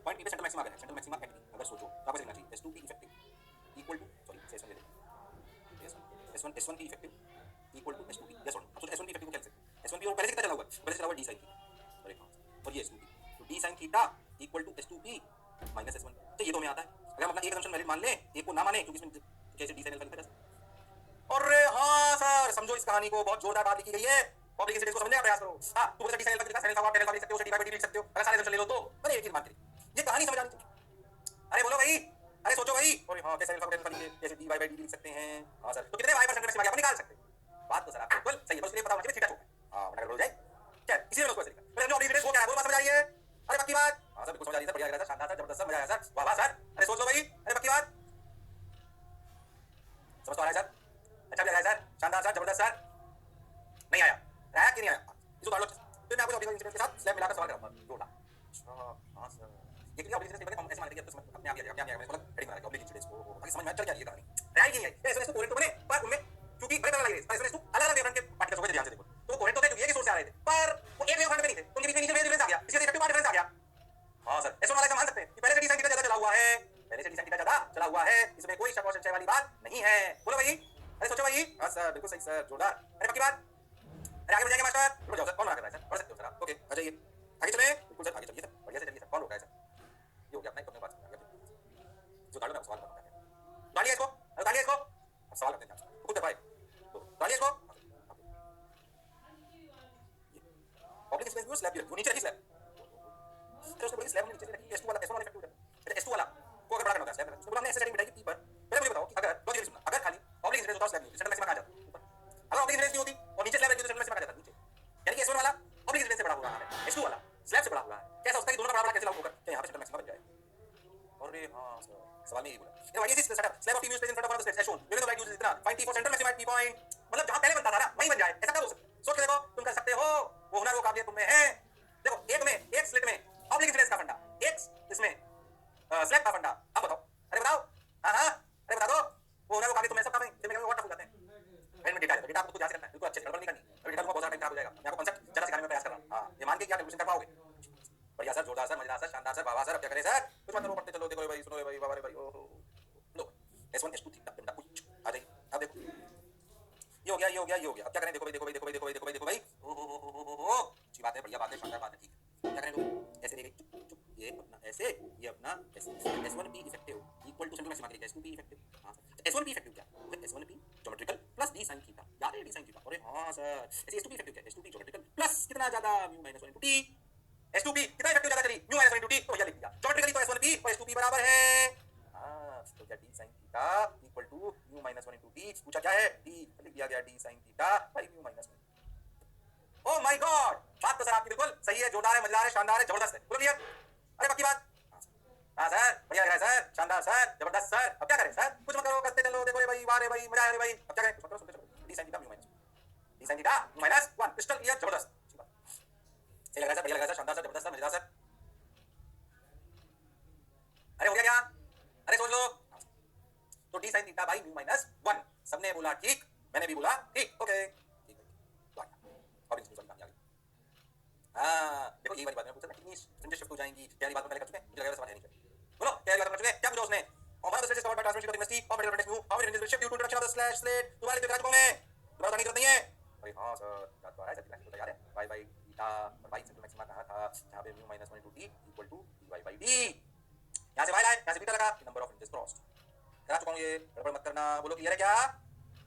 पॉइंट P पे सेंट्रल मैक्सिमा आ गया, सेंट्रल मैक्सिमा एट P। अगर सोचो तो आपको लिखना चाहिए S2P effective equal to, sorry S1 ले लेते, S1P effective equal to S2P। Yes और अब सोचो S1P इफेक्टिव को कैसे? S1P और पहले से कितना चला हुआ है? पहले से चला हुआ d sin थीटा। अरे हाँ, और ये S2P, तो d sin theta equal to S2P minus S1। तो ये तो हमें आता है। अगर हम अपना एक असम्पशन वैलिड मान लें, एक को ना माने, क्योंकि इसमें कैसे d sin अल्फा लिखा जा सकता है। अरे हाँ सर, समझो इस कहानी को, बहुत जोरदार बात लिखी गई है। ऑब्लिक इंसिडेंस को समझने का प्रयास करो। हाँ, तुम d sin अल्फा लिखा, sin अल्फा को tan अल्फा लिख सकते हो, d by dt लिख सकते हो। अगर सारे असम्पशन ले लो तो बस एक चीज मान के ये कहानी समझ आनी चाहिए। अरे बोलो भाई, अरे सोचो भाई। अरे हाँ, कैसे अल्फा को tan अल्फा लिखे, कैसे d by dt लिख सकते हैं? हाँ सर, तो कितने y पर सेंट्रल मैक्सिमा अपन निकाल सकते हैं? बात तो सर आपको बिल्कुल सही है, बस ये पता होना चाहिए थीटा छोटा है। हां, वरना गड़बड़ हो जाए। क्या इसी में उसको ऐसे लिखा। पहले हमने ऑब्लिक इंसिडेंस को क्या है, बोलो बात समझ आई है? अरे पक्की बात। हां सर, बिल्कुल समझ आ रही है सर, बढ़िया लग रहा है सर, शानदार सर, जबरदस्त सर, मजा आया सर, वाह वाह सर। अरे सोच लो भाई, अरे पक्की बात। समझ तो आ रहा है सर, अच्छा भी लग रहा है सर, शानदार सर, जबरदस्त सर। नहीं आया, आया कि नहीं आया? इसको काट लो। फिर मैं आपको ऑब्लिक इंसिडेंस के साथ स्लैब मिलाकर सवाल करूंगा, जोरदार। अच्छा हां सर, ये क्लियर ऑब्लिक इंसिडेंस हम ऐसे मान लेंगे, अब तो समझ अपने आप ही आ जाएगा, अपने आप ही आ जाएगा। मैंने हेडिंग बना के ऑब्लिक इंसिडेंस को आगे समझ में चल क्या रही है कहानी। राइट की नहीं है, ऐसे कोहेरेंट तो बने, पर उनमें क्योंकि बड़े बड़े लगे, पर इसमें अलग-अलग वेवफ्रंट के पार्टिकल्स हो गए, ध्यान से देखो। तो कोहेरेंट तो थे क्योंकि एक ही सोर्स से आ रहे थे, पर वो एक वेवफ्रंट में नहीं थे, तो उनके बीच में इनिशियल फेज डिफरेंस आ गया, इसलिए इफेक्टिव पार्ट डिफरेंस आ गया। हां सर, ऐसा वाला ऐसा मान सकते हैं कि पहले से d sin थीटा ज्यादा चला हुआ है, पहले से d sin थीटा ज्यादा चला हुआ है, इसमें कोई शक और संशय वाली बात नहीं है। बोलो भाई, अरे सोचो भाई। हां सर, बिल्कुल सही सर, जोरदार। अरे पक्की बात। अरे आगे बढ़ जाएंगे मास्टर, रुक जाओ सर, कौन मना कर रहा है सर? बढ़ सकते हो सर आप, ओके आ जाइए, आगे चलें। बिल्कुल सर, आगे चलिए सर, बढ़िया से चलिए सर, कौन रोक रहा है सर? ये हो गया अपना, एक अपने बात समझ आ गया। जो गाड़ो ना सवाल करता है, डालिए इसको, डालिए इसको, अब सवाल करते हैं, खुद कर पाए तो डालिए इसको। ऑब्लिक इंसिडेंस की स्लैब वो नीचे रखी स्लैब, तो उसको बोलिए स्लैब नीचे से रखी, S2 वाला इफेक्टिव है, S2 वाला को अगर बड़ा करना होता है स्लैब, उसको हमने ऐसे सेटिंग बिठाई कि P पर। पहले मुझे बताओ कि अगर लॉजिकली सुनना, अगर खाली ऑब्लिक इंसिडेंस होता है, स्लैब नहीं होती, सेंट्रल मैक्सिमा कहां जाता ऊपर? अगर ऑब्लिक इंसिडेंस नहीं होती और नीचे स्लैब रहती तो सेंट्रल मैक्सिमा कहां जाता नीचे? यानी कि S1 वाला ऑब्लिक इंसिडेंस से बड़ा हो रहा है, S2 वाला स्लैब से बड़ा हुआ है। कैसा होता है कि दोनों का बड़ा कैसे लागू होगा कि यहां पे सेंट्रल मैक्सिमा बन जाए? अरे हां सर, सवाल में यही बोला। ये why this setup slab of P place in front of one of the states as shown, given the right use इतना find P for central maxima at P point. मतलब जहां पहले बनता था ना वहीं बन जाए, ऐसा कब हो सकता है? सोच के देखो, तुम कर सकते हो, वो हुनर वो काबिलियत तुम में है। देखो, एक में एक स्लिट में ऑब्लिक इंसिडेंस का फंडा, एक इसमें स्लैब का फंडा। अब बताओ, अरे बताओ, हां हां, अरे बता दो, वो हुनर वो काबिलियत तुम में सब काम है, फिर मैं व्हाट टफ हो जाते हैं। फिर में डेटा है, डेटा आपको ध्यान से करना है, बिल्कुल अच्छे से गड़बड़ नहीं करनी। अभी डेटा को बहुत सारा टाइम खराब हो जाएगा, मैं आपको कांसेप्ट जरा सिखाने में प्रयास कर रहा हूं। हां, ये मान के कि आप कैलकुलेशन कर पाओगे। बढ़िया सर, जोरदार सर, मजेदार सर, शानदार सर, वाह सर। अब क्या करें सर? कुछ मत करो, पढ़ते चलो, देखो भाई, सुनो भाई, वाह रे भाई, ओहो लो S1 S2 थीटा बेटा कुछ आ जाइए। अब देखो, ये हो गया, ये हो गया, ये हो गया। अब क्या करें? देखो भाई, देखो भाई, देखो भाई, देखो भाई, देखो भाई, देखो भाई, ओहो अच्छी बात है, बढ़िया बात है, शानदार बात है, ठीक है। क्या करें? देखो ऐसे लेके चुप चुप, ये अपना ऐसे, ये अपना ऐसे। S1P effective equal to central maxima के लिए S2P इफेक्टिव। हां सर, S1P इफेक्टिव क्या है? S1P geometrical plus d sin theta, याद है d sin थीटा? अरे हां सर, ऐसे S2P इफेक्टिव क्या है? S2P ज्योमेट्रिकल प्लस कितना ज्यादा म्यू माइनस 1 t। S2P कितना इफेक्टिव ज्यादा चली? म्यू माइनस 1 t, तो भैया लिख दिया ज्योमेट्रिकली तो S1P और S2P बराबर है। हां, तो गया D sine theta equal to mu minus 1 into D. पूछा क्या है डी, लिख दिया गया D sine theta by mu minus 1। Oh my god, बात तो सर आपकी बिल्कुल सही है, जोरदार है, मजेदार है, शानदार है, जबरदस्त है, बोलो क्लियर? अरे पक्की बात? हाँ सर, बढ़िया लग रहा है सर, शानदार सर, जबरदस्त सर। अब क्या करें सर? कुछ मत करो, करते चलो, देखो रे भाई, वाह रे भाई, मजा आ रे भाई। अब क्या करें? कुछ मत करो, सुनते चलो। D sine theta mu minus 1, D sine theta minus 1, crystal clear, जबरदस्त। सही लग रहा है सर, बढ़िया लग रहा है सर, शानदार सर, जबरदस्त सर, मजेदार सर। अरे हो गया क्या? अरे सोच लो। तो D sine theta by mu minus 1, सबने बोला ठीक, मैंने भी बोला ठीक, ओके ठीक है। और इसमें कहानी आ गई। हाँ देखो, यही वाली बात मैंने पूछा था, कितनी फ्रिंजेस शिफ्ट हो जाएंगी, क्या वाली बात पहले कर चुके हैं, मुझे लगा सवाल है नहीं चाहिए। बोलो क्या वाली बात कर चुके हैं, क्या पूछा उसने? और हमारा stress covered by transmission of university और metal contact mu, how many fringes will shift due to introduction of the slash slate. तुम्हारे लिए करा मैं तुम्हारा नहीं करनी है। अरे हां सर, याद तो आ रहा है, सर क्लास तो याद है, बाय बाय थीटा और बाई सिंपल मैक्सिमा कहा था, जहां पे mu minus 1 into D equal to dy by D. यहां से y लाए, यहां से बीटा लगा, नंबर ऑफ फ्रिंजेस क्रॉस्ड। करा चुका हूं ये, गड़बड़ मत करना। बोलो क्लियर है क्या?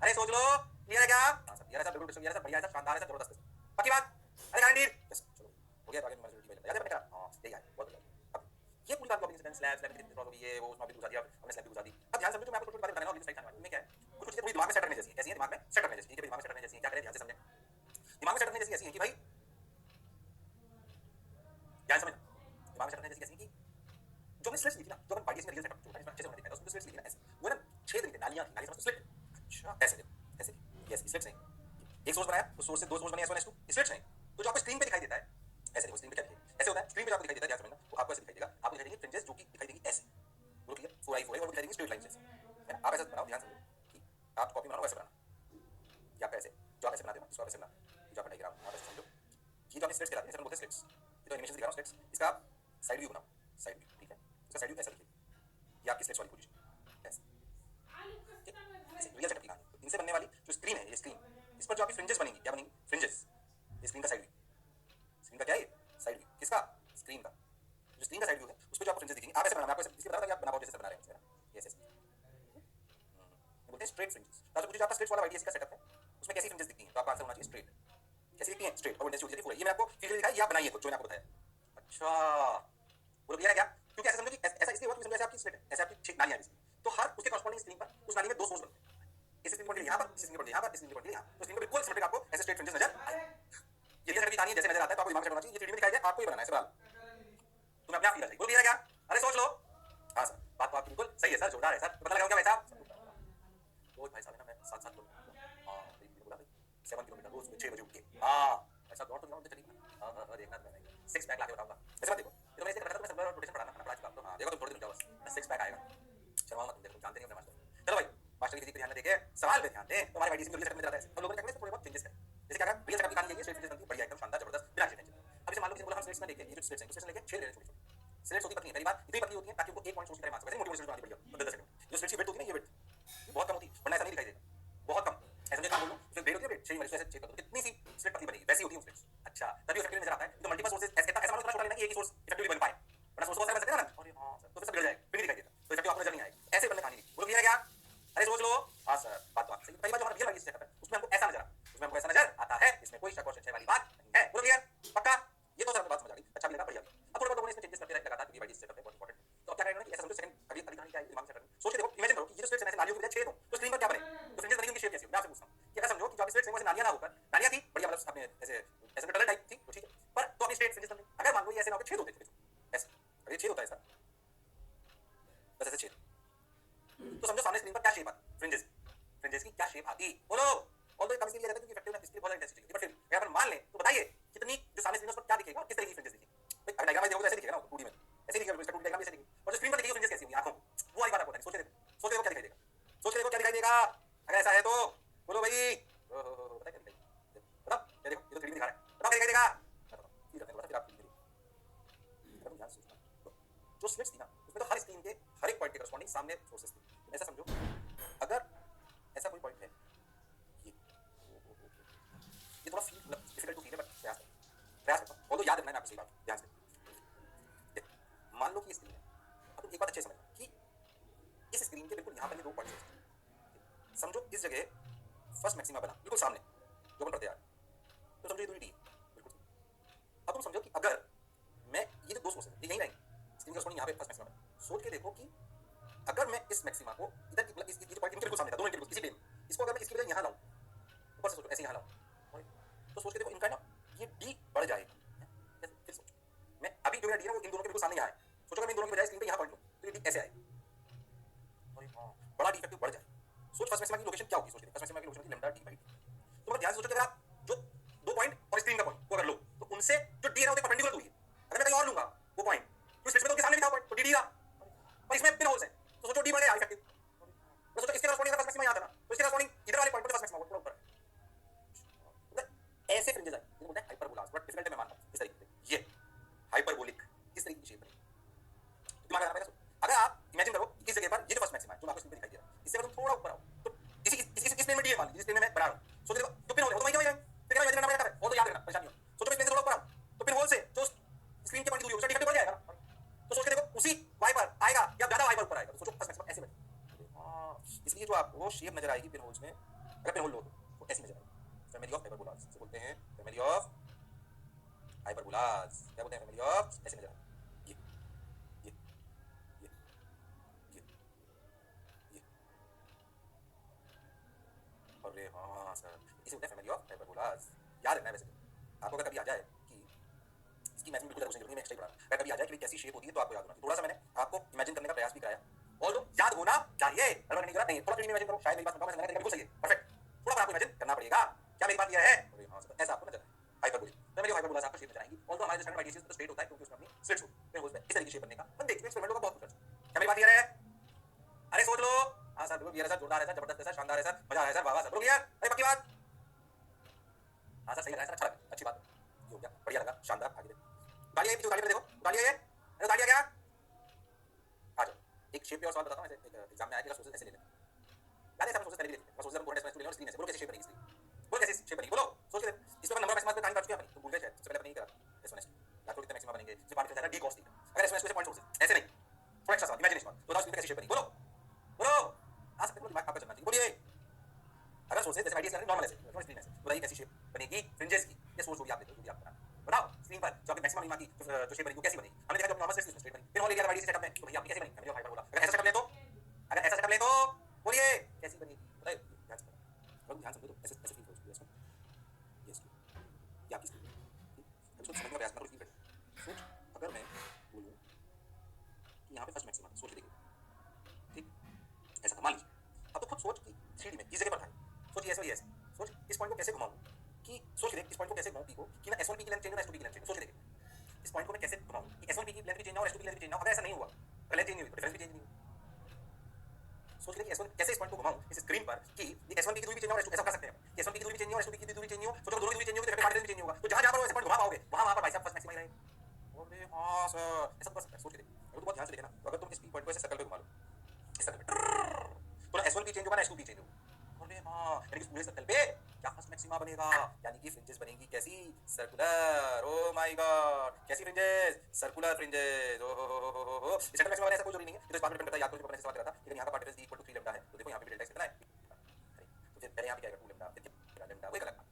अरे सोच लो, क्लियर है क्या? हां सर क्लियर है सर, बिल्कुल क्लियर है सर, बढ़िया है सर, शानदार है सर, जबरदस्त है। पक्की बात? अरे गारंटी? यस चलो हो गया, तो आगे मैंने डी याद है मैंने कहा। हां यही है, बहुत बढ़िया। अब ये पूरी बात को इंसिडेंट स्लैब स्लैब कितनी क्रॉस हो गई है, वो उसमें भी बुझा दिया, हमने स्लैब भी बुझा दी। अब ध्यान समझो, मैं आपको छोटी बात बताना हूं, अभी साइड खाने में क्या है, कुछ चीजें पूरी दिमाग में सेट करने जैसी है, ऐसी है दिमाग में सेट करने जैसी, ठीक है, दिमाग में सेट करने जैसी है, क्या करें ध्यान से समझें। दिमाग में सेट करने जैसी ऐसी है कि भाई ध्यान समझना, दिमाग में सेट करने जैसी ऐसी है कि जो हमने स्लिट्स लिखी ना, जो अपन बाईस में रियल सेटअप जो है, इसमें अच्छे से होने देखा, उसमें स्लिट्स लिखी ना ऐसे, वो ना छेद लिखे, नालियां थी, नाली समझ स्लिट। अच्छा ऐसे देखो, ऐसे यस स्लिट्स हैं। एक सोर्स बनाया तो सोर्स से दो सोर्स बने, S1 S2 स्लिट्स हैं। तो जो आपको स्क्रीन पे दिखाई देता है, ऐसे देखो, स्क्रीन पे क्या दिखे, ऐसे होता है, स्क्रीन पे जो आपको दिखाई देता है, ध्यान समझना, तो आपको ऐसे दिखाई देगा, आपको दिखाई देंगे फ्रिंजेस जो कि दिखाई देंगी ऐसे, बोलो क्लियर, 4i4 है, और दिखाई देंगी स्ट्रेट लाइंस जैसे, है ना? आप ऐसे बनाओ, ध्यान समझो कि आप कॉपी बनाओ, वैसे बनाना, या आप ऐसे, जो आप ऐसे बनाते हो, इसको आप ऐसे बनाना, जो आप बनाई ग्राफ, आप ऐसे समझो, ये जो आपने स्लिट्स कहलाते हैं, इसे बोलते हैं स्लिट्स। ये तो एनिमेशन दिखा रहा हूं स्लिट्स, इसका आप साइड व्यू बनाओ, साइड व्यू, ठीक है, इसका साइड व्यू ऐसा दिखेगा, ये आपकी स्लिट्स वाली पोजीशन ऐसे, ऐसे रियल सेटअप की कहानी। तो इनसे बनने वाली जो स्क्रीन है, ये स्क्रीन, इस पर जो आपकी फ्रिंजेस बनेंगी, क्या बनेंगी? फ्रिंजेस। ये स्क्रीन का साइड व्यू, स्क्रीन का क्या है ये? साइड व्यू, किसका? स्क्रीन का। जो स्क्रीन का साइड व्यू है, उस पर जो आपको फ्रिंजेस दिखेंगी, आप ऐसे बनाना, मैं आपको इसलिए बता रहा हूं कि आप बना पाओ जैसे बना रहे हैं, ये ऐसे बोलते हैं स्ट्रेट फ्रिंजेस। तो आपको जो आपका स्ट्रेट वाला आईडीएसी का सेटअप है, उसमें कैसी फ्रिंजेस दिखती हैं, तो आपका आंसर होना चाहिए स्ट्रेट। कैसी दिखती हैं? स्ट्रेट। और वो इंडेक्स होती है पूरा, ये मैं आपको फिगर दिखाया, ये आप बनाइए कुछ जो मैंने आपको बताया। अच्छा बोलो क्लियर है क्या? क्योंकि ऐसा समझो कि ऐसा इसलिए हुआ कि समझो ऐसे आपकी स्लिट है, ऐसे आपकी छह नालियां हैं, तो हर उसके कॉरस्पॉन्डिंग स्क्रीन पर उस नाली में दो सोर्स बनते हैं, इस स्क्रीन पर यहाँ पर, इस स्क्रीन पर यहाँ पर, इस स्क्रीन पर यहाँ, तो स्क्रीन पर बिल्कुल सिमेट्रिक आपको ऐसे स्ट्रेट फ्रिंजेस नजर आए। ये रियल सेटअप की कहानी जैसे नजर आता है, तो आपको दिमाग में सेट होना चाहिए, ये 3D में दिखाई दे, आपको ही बनाना है सवाल, तुम्हें अपने आप फील आएगी। बोलो क्लियर है क्या? अरे सोच लो। हाँ सर, बात तो आपकी बिल्कुल सही है सर, जोरदार है सर, तो पता लगा क्या भाई साहब? रोज भाई साहब है ना, मैं 7-7 किलोमीटर, हाँ बोला भाई 7 किलोमीटर रोज सुबह 6 बजे उठ के, हाँ ऐसा दौड़ तो ग्राउंड पे चली ना, हाँ देखना तो मैं 6 पैक लाके बताऊंगा। ऐसे मत देखो, ये तो मैं इसलिए बताया था, मैं सब रोटेशन पढ़ाना पढ़ा चुका, तो हाँ देखो तुम थोड़े दिन जाओ बस 6 पैक आएगा, शर्माओ मत, तुम देखो जानते नहीं अपने मास्टर। चलो भाई मास्टर की फिजिक पे ध्यान देके सवाल पे ध्यान दें, तो हमारे आईडीसी में रियल सेटअप में जाता है, हम लोगों ने क्या थोड़े बहुत चेंजेस करें, जैसे क्या रियल सेटअप की कहानी यही है, स्ट्रेट फ्रिंजेस बनती है, बढ़िया एकदम शानदार जबरदस्त, बिना टेंशन। अब जैसे मान लो किसी ने बोला हम स्लिट्स में देखें, ये जो स्लिट्स हैं, स्लिट्स लेके छेद ले रहे छोटे छोटे, स्लिट्स होती पतली है, पहली बात इतनी पतली होती है ताकि उनको एक पॉइंट सोर्स की तरह मान सको, वैसे मोटी मोटी स्लिट्स बनानी पड़ेगी, तो 10 सेकंड जो स्लिट्स की विड्थ होती है ना, ये विड्थ बहुत कम होती है, वरना ऐसा नहीं दिखाई देगा, बहुत कम, ऐसा नहीं बोल लो, जो ब्लेड होती है ब्लेड छह वाली ऐसे छेद कर दो, कितनी सी स्लिट पतली बनेगी, वैसी होती है वो स्लिट्स। अच्छा तभी इफेक्टिव नजर आता है, तो मल्टीपल सोर्सेस ऐसा ऐसा मतलब छोटा लेना कि एक ही सोर्स इफेक्टिवली बन पाए, वरना सोर्स बहुत सारे बन सकते हैं ना, अरे हां सर तो फिर सब बिगड़ जाएगा, फिर नहीं दिखाई देता, तो इफेक्टिव आपको नजर नहीं आएगा, ऐसे बनने कहानी नहीं। बोलो क्लियर है क्या? अरे सोच लो। हां सर बात तो आपकी सही, पहली बात जो हमारा रियल वाली सेटअप है, उसमें हमको ऐसा नजर आता है, उसमें हमको ऐसा नजर आता है, इसमें कोई शक और संशय वाली बात नहीं है। बोलो क्लियर? पक्का? ये तो सर बात समझ आ गई, अच्छा भी लगा, बढ़िया भी। अब थोड़ा बहुत लोगों ने इसमें चेंजेस करते रहे लगातार, क्योंकि वाइडी सेटअप है बहुत इंपॉर्टेंट, तो अब क्या करेंगे कि ऐसा समझो सेकंड अभी अगली कहानी क्या है दिमाग में सेट करनी, सोच के देखो, इमेजिन करो कि ये जो स्लिट्स हैं ऐसे नालियों की वजह छेद हो, तो स्क्रीन पर क्या बने, तो फ्रिंजेस बनेंगी, उनकी शेप कैसी हो, मैं आपसे पूछता हूं कि अगर समझो कि जो आपकी स्लिट्स हैं वो ऐसे नालियां ना होकर, नालियां थी बढ़िया, मतलब आपने ऐसे ऐसे टनल टाइप थी, तो ठीक है, पर तो अपनी स्ट्रेट फ्रिंजेस बन गई। अगर मान लो ये ऐसे ना होकर छेद होते थे, ऐसे अगर ये छेद होता है सर, बस ऐसे छेद, तो समझो सामने स्क्रीन पर क्या शेप आती, फ्रिंजेस, फ्रिंजेस की क्या शेप आती, बोलो। और तो कम इसलिए रहता है क्योंकि इफेक्टिव इसके लिए बहुत इंटेंसिटी चाहिए, बट फिर अगर अपन मान लें तो बताइए कितनी जो सामने स्क्रीन पर क्या दिखेगा, किस तरह की फ्रिंजेस दिखेगी। भाई अगर डायग्राम देखोगे तो ऐसे दिखेगा ना 2D में, ऐसे दिखेगा, इसका 2D डायग्राम ऐसे दिखेगी, और जो स्क्रीन पर दिखेगी फ्रिंजेस कैसी होंगी आंखों, वो वाली बात आपको बतानी, सोच के देखो, सोच के देखो क्या दिखाई देगा, सोच के देखो क्या दिखाई देगा, अगर ऐसा है तो बोलो भाई, पता क्या दिखाई, बताओ क्या देखो, ये तो 3D दिखा रहा है, बताओ क्या दिखाई देगा, बताओ ठीक है, फिर आप देखो ध्यान से सोचना, जो स्लिट्स थी ना उसमें तो हर स्क्रीन के हर एक पॉइंट के करस्पॉन्डिंग सामने सोर्सेस थे, ऐसा समझो अगर ऐसा कोई पॉइंट है, ये थोड़ा फील मतलब डिफिकल्ट टू फील है, बट प्रयास करता हूं, और तो याद रखना है आपको, सही बात ध्यान से देख, मान लो कि ये स्क्रीन है, अब तुम एक बात अच्छे से समझना कि इस स्क्रीन के बिल्कुल यहाँ पर ये दो पॉइंट्स हैं, समझो इस जगह फर्स्ट मैक्सिमा बना बिल्कुल सामने जो अपन पढ़ते यार, तो समझो ये दूरी डी बिल्कुल। अब तुम समझो कि अगर मैं ये जो दो सोर्स है ये यहीं रहेंगे, स्क्रीन के कॉरस्पॉन्डिंग यहाँ पे फर्स्ट मैक्सिमा बना, सोच के देखो कि अगर मैं इस मैक्सिमा को बिल्कुल सामने यहाँ है, सोचो मैं इन दोनों की बजाय स्क्रीन पे यहाँ पॉइंट लूं तो ये ऐसे आएगा, अरे हाँ बड़ा डी इफेक्टिव बढ़ जाए। सोच फर्स्ट मैक्सिमा की लोकेशन क्या होगी, सोच फर्स्ट मैक्सिमा की लोकेशन की लैम्डा डी बाई डी। तो मतलब ध्यान से सोचो कि अगर आप जो दो पॉइंट और स्क्रीन का पॉइंट को अगर लो तो उनसे जो डी है ना वो परपेंडिकुलर दूरी है। अगर मैं कहीं और लूंगा वो पॉइंट तो स्प्लिट में तो उसके सामने भी था पॉइंट तो डी डी रहा, और इसमें पिन होल्स है तो सोचो डी बढ़ गया इफेक्टिव। तो सोचो इसके करस्पॉन्डिंग फर्स्ट मैक्सिमा यहाँ था ना, तो इसके करस्पॉन्डिंग इधर वाले पॉइंट पे फर्स्ट मैक्सिमा थोड़ा ऊपर है। ऐसे फ्रिंजेस आए जिनको बोलते हैं हाइपरबोलास, बट डिफिकल्ट है मैं मानता हूं इस तरीके से, ये हाइपरबोलिक इस तरीके की शेप बनेगी। दिमाग लगाना पड़ेगा। अगर आप इमेजिन करो इस जगह पर ये जो फर्स्ट मैक्सिमा है जो आपको स्क्रीन पे दिखाई दे रहा है, इससे अगर तुम थोड़ा ऊपर आओ तो इस प्लेन में डी है मान लीजिए, जिस प्लेन में मैं बना रहा हूं, सोचो देखो जो पिन होल है वो तो वहीं वहीं है, फिर क्या इमेजिन करना पड़ेगा, वो तो याद रखना परेशानी हो। सोचो इस प्लेन से थोड़ा ऊपर आओ तो पिन होल से जो स्क्रीन के पॉइंट की दूरी है उसका डी बढ़ जाएगा ना, तो सोच के देखो उसी वाई पर आएगा या ज्यादा वाई पर ऊपर आएगा, तो सोचो फर्स्ट मैक्सिमा ऐसे बनेगा। हां इसलिए जो आपको शेप नजर आएगी पिन होल्स में, अगर पिन होल लो तो ऐसी नजर आएगी। फैमिली ऑफ हाइपरबोलास से बोलते हैं, फैमिली ऑफ हाइपरबोलास क्या बोलते हैं, फैमिली ऑफ ऐसे नजर आएगी। ये ये ये ये अरे हाँ सर इसे बोलते हैं फैमिली ऑफ हाइपरबोलास। याद रखना है वैसे तो आपको अगर कभी आ जाए कि इसकी इमेजिन बिल्कुल कुछ नहीं मैं एक्स्ट्रा पढ़ा, अगर कभी आ जाए कि कैसी शेप होती है तो आपको याद होना। थोड़ा सा मैंने आपको इमेजिन करने का प्रयास भी कराया, और याद होना चाहिए, गड़बड़ नहीं करा नहीं, थोड़ा इमेजिन करो, शायद मेरी बात समझाओ, मैं बिल्कुल सही है, परफेक्ट, थोड़ा आपको इमेजिन करना पड़ेगा। क्या मेरी बात क्लियर है? अरे हाँ सर ऐसा आपको नजर आए हाइपरबोलिक, फैमिली ऑफ हाइपरबोलास आपको शेप नजर आएगी। ऑल्दो हमारे स्टैंडर्ड आईडीएस तो स्ट्रेट होता है क्योंकि उसमें अपनी स्लिट्स होती है, फिर होल्स में इस तरीके की शेप बनने का हम देखिए एक्सपेरिमेंट का बहुत कुछ। क्या मेरी बात क्लियर है? अरे सोच लो। हाँ सर बिल्कुल क्लियर है सर, जोरदार है सर, जबरदस्त है सर, शानदार है सर, मजा आ रहा है सर, वाह वाह सर, क्लियर? अरे पक्की बात? हाँ सर सही लग रहा है सर, अच्छा लगा, अच्छी बात ये हो गया, बढ़िया लगा, शानदार। आगे देखो गाड़ी है, पीछे गाड़ी पे देखो, गाड़ी है ये, अरे गाड़ी है क्या? आ जाओ एक शेप पे और सवाल बताता हूँ, ऐसे एक एग्जाम में आया कि सोचेस ऐसे ले लेना, याद है सब सोचेस पहले भी लेते हैं, सोचेस हम थोड़ा टेस्ट में ले और स्क्रीन ऐसे बोलो कैसे शेप बनेगी स्क्रीन, बोलो कैसे शेप बनेगी, बोलो सोच के इस पे नंबर मैक्सिमा पे कहानी काट चुके हैं अपन, तुम भूल गए शायद, सबसे पहले अपन नहीं करा एस 1 या तो कितने मैक्सिमा बनेंगे, सिर्फ बात करता है डी cos थीटा, अगर एस 1 से पॉइंट सोर्सेस ऐसे नहीं, थोड़ा एक्स्ट्रा सा इमेजिनेशन, तो बताओ स्क्रीन पे कैसे शेप बनेगी, बोलो बोलो, आ सकते हो, दिमाग आपका चलना चाहिए, बोलिए। अगर सोचेस जैसे आईडीएस नॉर्मल ऐसे स्क्रीन ऐसे बताइए कैसी शेप बनेगी फ्रिंजेस की, ये सोच जो भी आप देते हो, जो भी आप बनाते बताओ स्क्रीन पर जो आपकी मैक्सिमम मिनिमा की जो शेप बनेगी वो कैसी बनेगी। हमने देखा जब नॉर्मल स्ट्रेट स्ट्रेट बनी, फिर होल एरिया आईडीएस सेटअप में तो भैया आपकी कैसी बनेगी, फैमिली ऑफ हाइपरबोला। अगर ऐसा सेटअप ले तो, अगर ऐसा सेटअप ले तो बोलिए कैसी बनेगी, बताइए ध्यान से, बहुत ध्यान से समझो, ऐसे ऐसे फील करो इसको, ये इसको, ये आपकी स्क्रीन, अब इसको समझने का प्रयास करो स्क्रीन पे। सोच अगर मैं बोलूं कि यहाँ पे फर्स्ट मैक्सिमा सोच के देखो, ठीक ऐसा मान लीजिए, अब तो खुद सोच कि 3D में इस जगह पर था, सोच ऐसे ऐसे, सोच इस पॉइंट को कैसे घुमाऊं कि, सोच के देख इस पॉइंट को कैसे घुमाऊं पी को कि ना S1P की लेंथ चेंज हो ना S2P की लेंथ चेंज, सोच के देख इस पॉइंट को मैं कैसे घुमाऊं कि S1P की लेंथ भी चेंज ना हो और S2P की लेंथ भी चेंज ना हो। अगर ऐसा नहीं हुआ, अगर लेंथ चेंज नहीं हुई तो डिफरेंस भी चेंज नहीं हुआ। सोच के देख S1 कैसे इस पॉइंट को घुमाऊं इस स्क्रीन पर कि ये S1P की दूरी भी चेंज ना हो और ऐसा कर सकते हैं कि S1P की दूरी भी चेंज नहीं हो और S2P की दूरी चेंज नहीं हो, सोचो दोनों की दूरी चेंज होगी तो पार्टिकल भी चेंज नहीं होगा, तो जहां जहां पर ऐसे पॉइंट घुमा पाओगे वहां पर भाई साहब फर्स्ट मैक्सिमा ही रहेगा। अरे हां सर ऐसा कर सकते हैं, सोच के देख, अगर तुम बहुत ध्यान से देखना तो अगर तुम इस पॉइंट को ऐसे सर्कल पे घुमा लो, इस सर्कल पे तो ना S1P चेंज होगा ना S2P चेंज होगा। अरे हाँ यानी कि पूरे सर्कल पे क्या फर्स्ट मैक्सिमा बनेगा, यानी कि फ्रिंजेस बनेगी कैसी, सर्कुलर। ओ माय गॉड कैसी फ्रिंजेस, सर्कुलर फ्रिंजेस। ओ हो इस सेंटर मैक्सिमा ऐसा कोई जरूरी नहीं है, तो इस बात में डिपेंड करता है, याद करो मैंने सवाल करा था, लेकिन यहाँ का पार्टिकल d = 3 लैम्डा है, तो देखो यहाँ पे भी डेल्टा कितना है, अरे तो फिर पहले यहाँ पे क्या आएगा 2 लैम्डा, फिर लैम्डा वो एक अलग बात।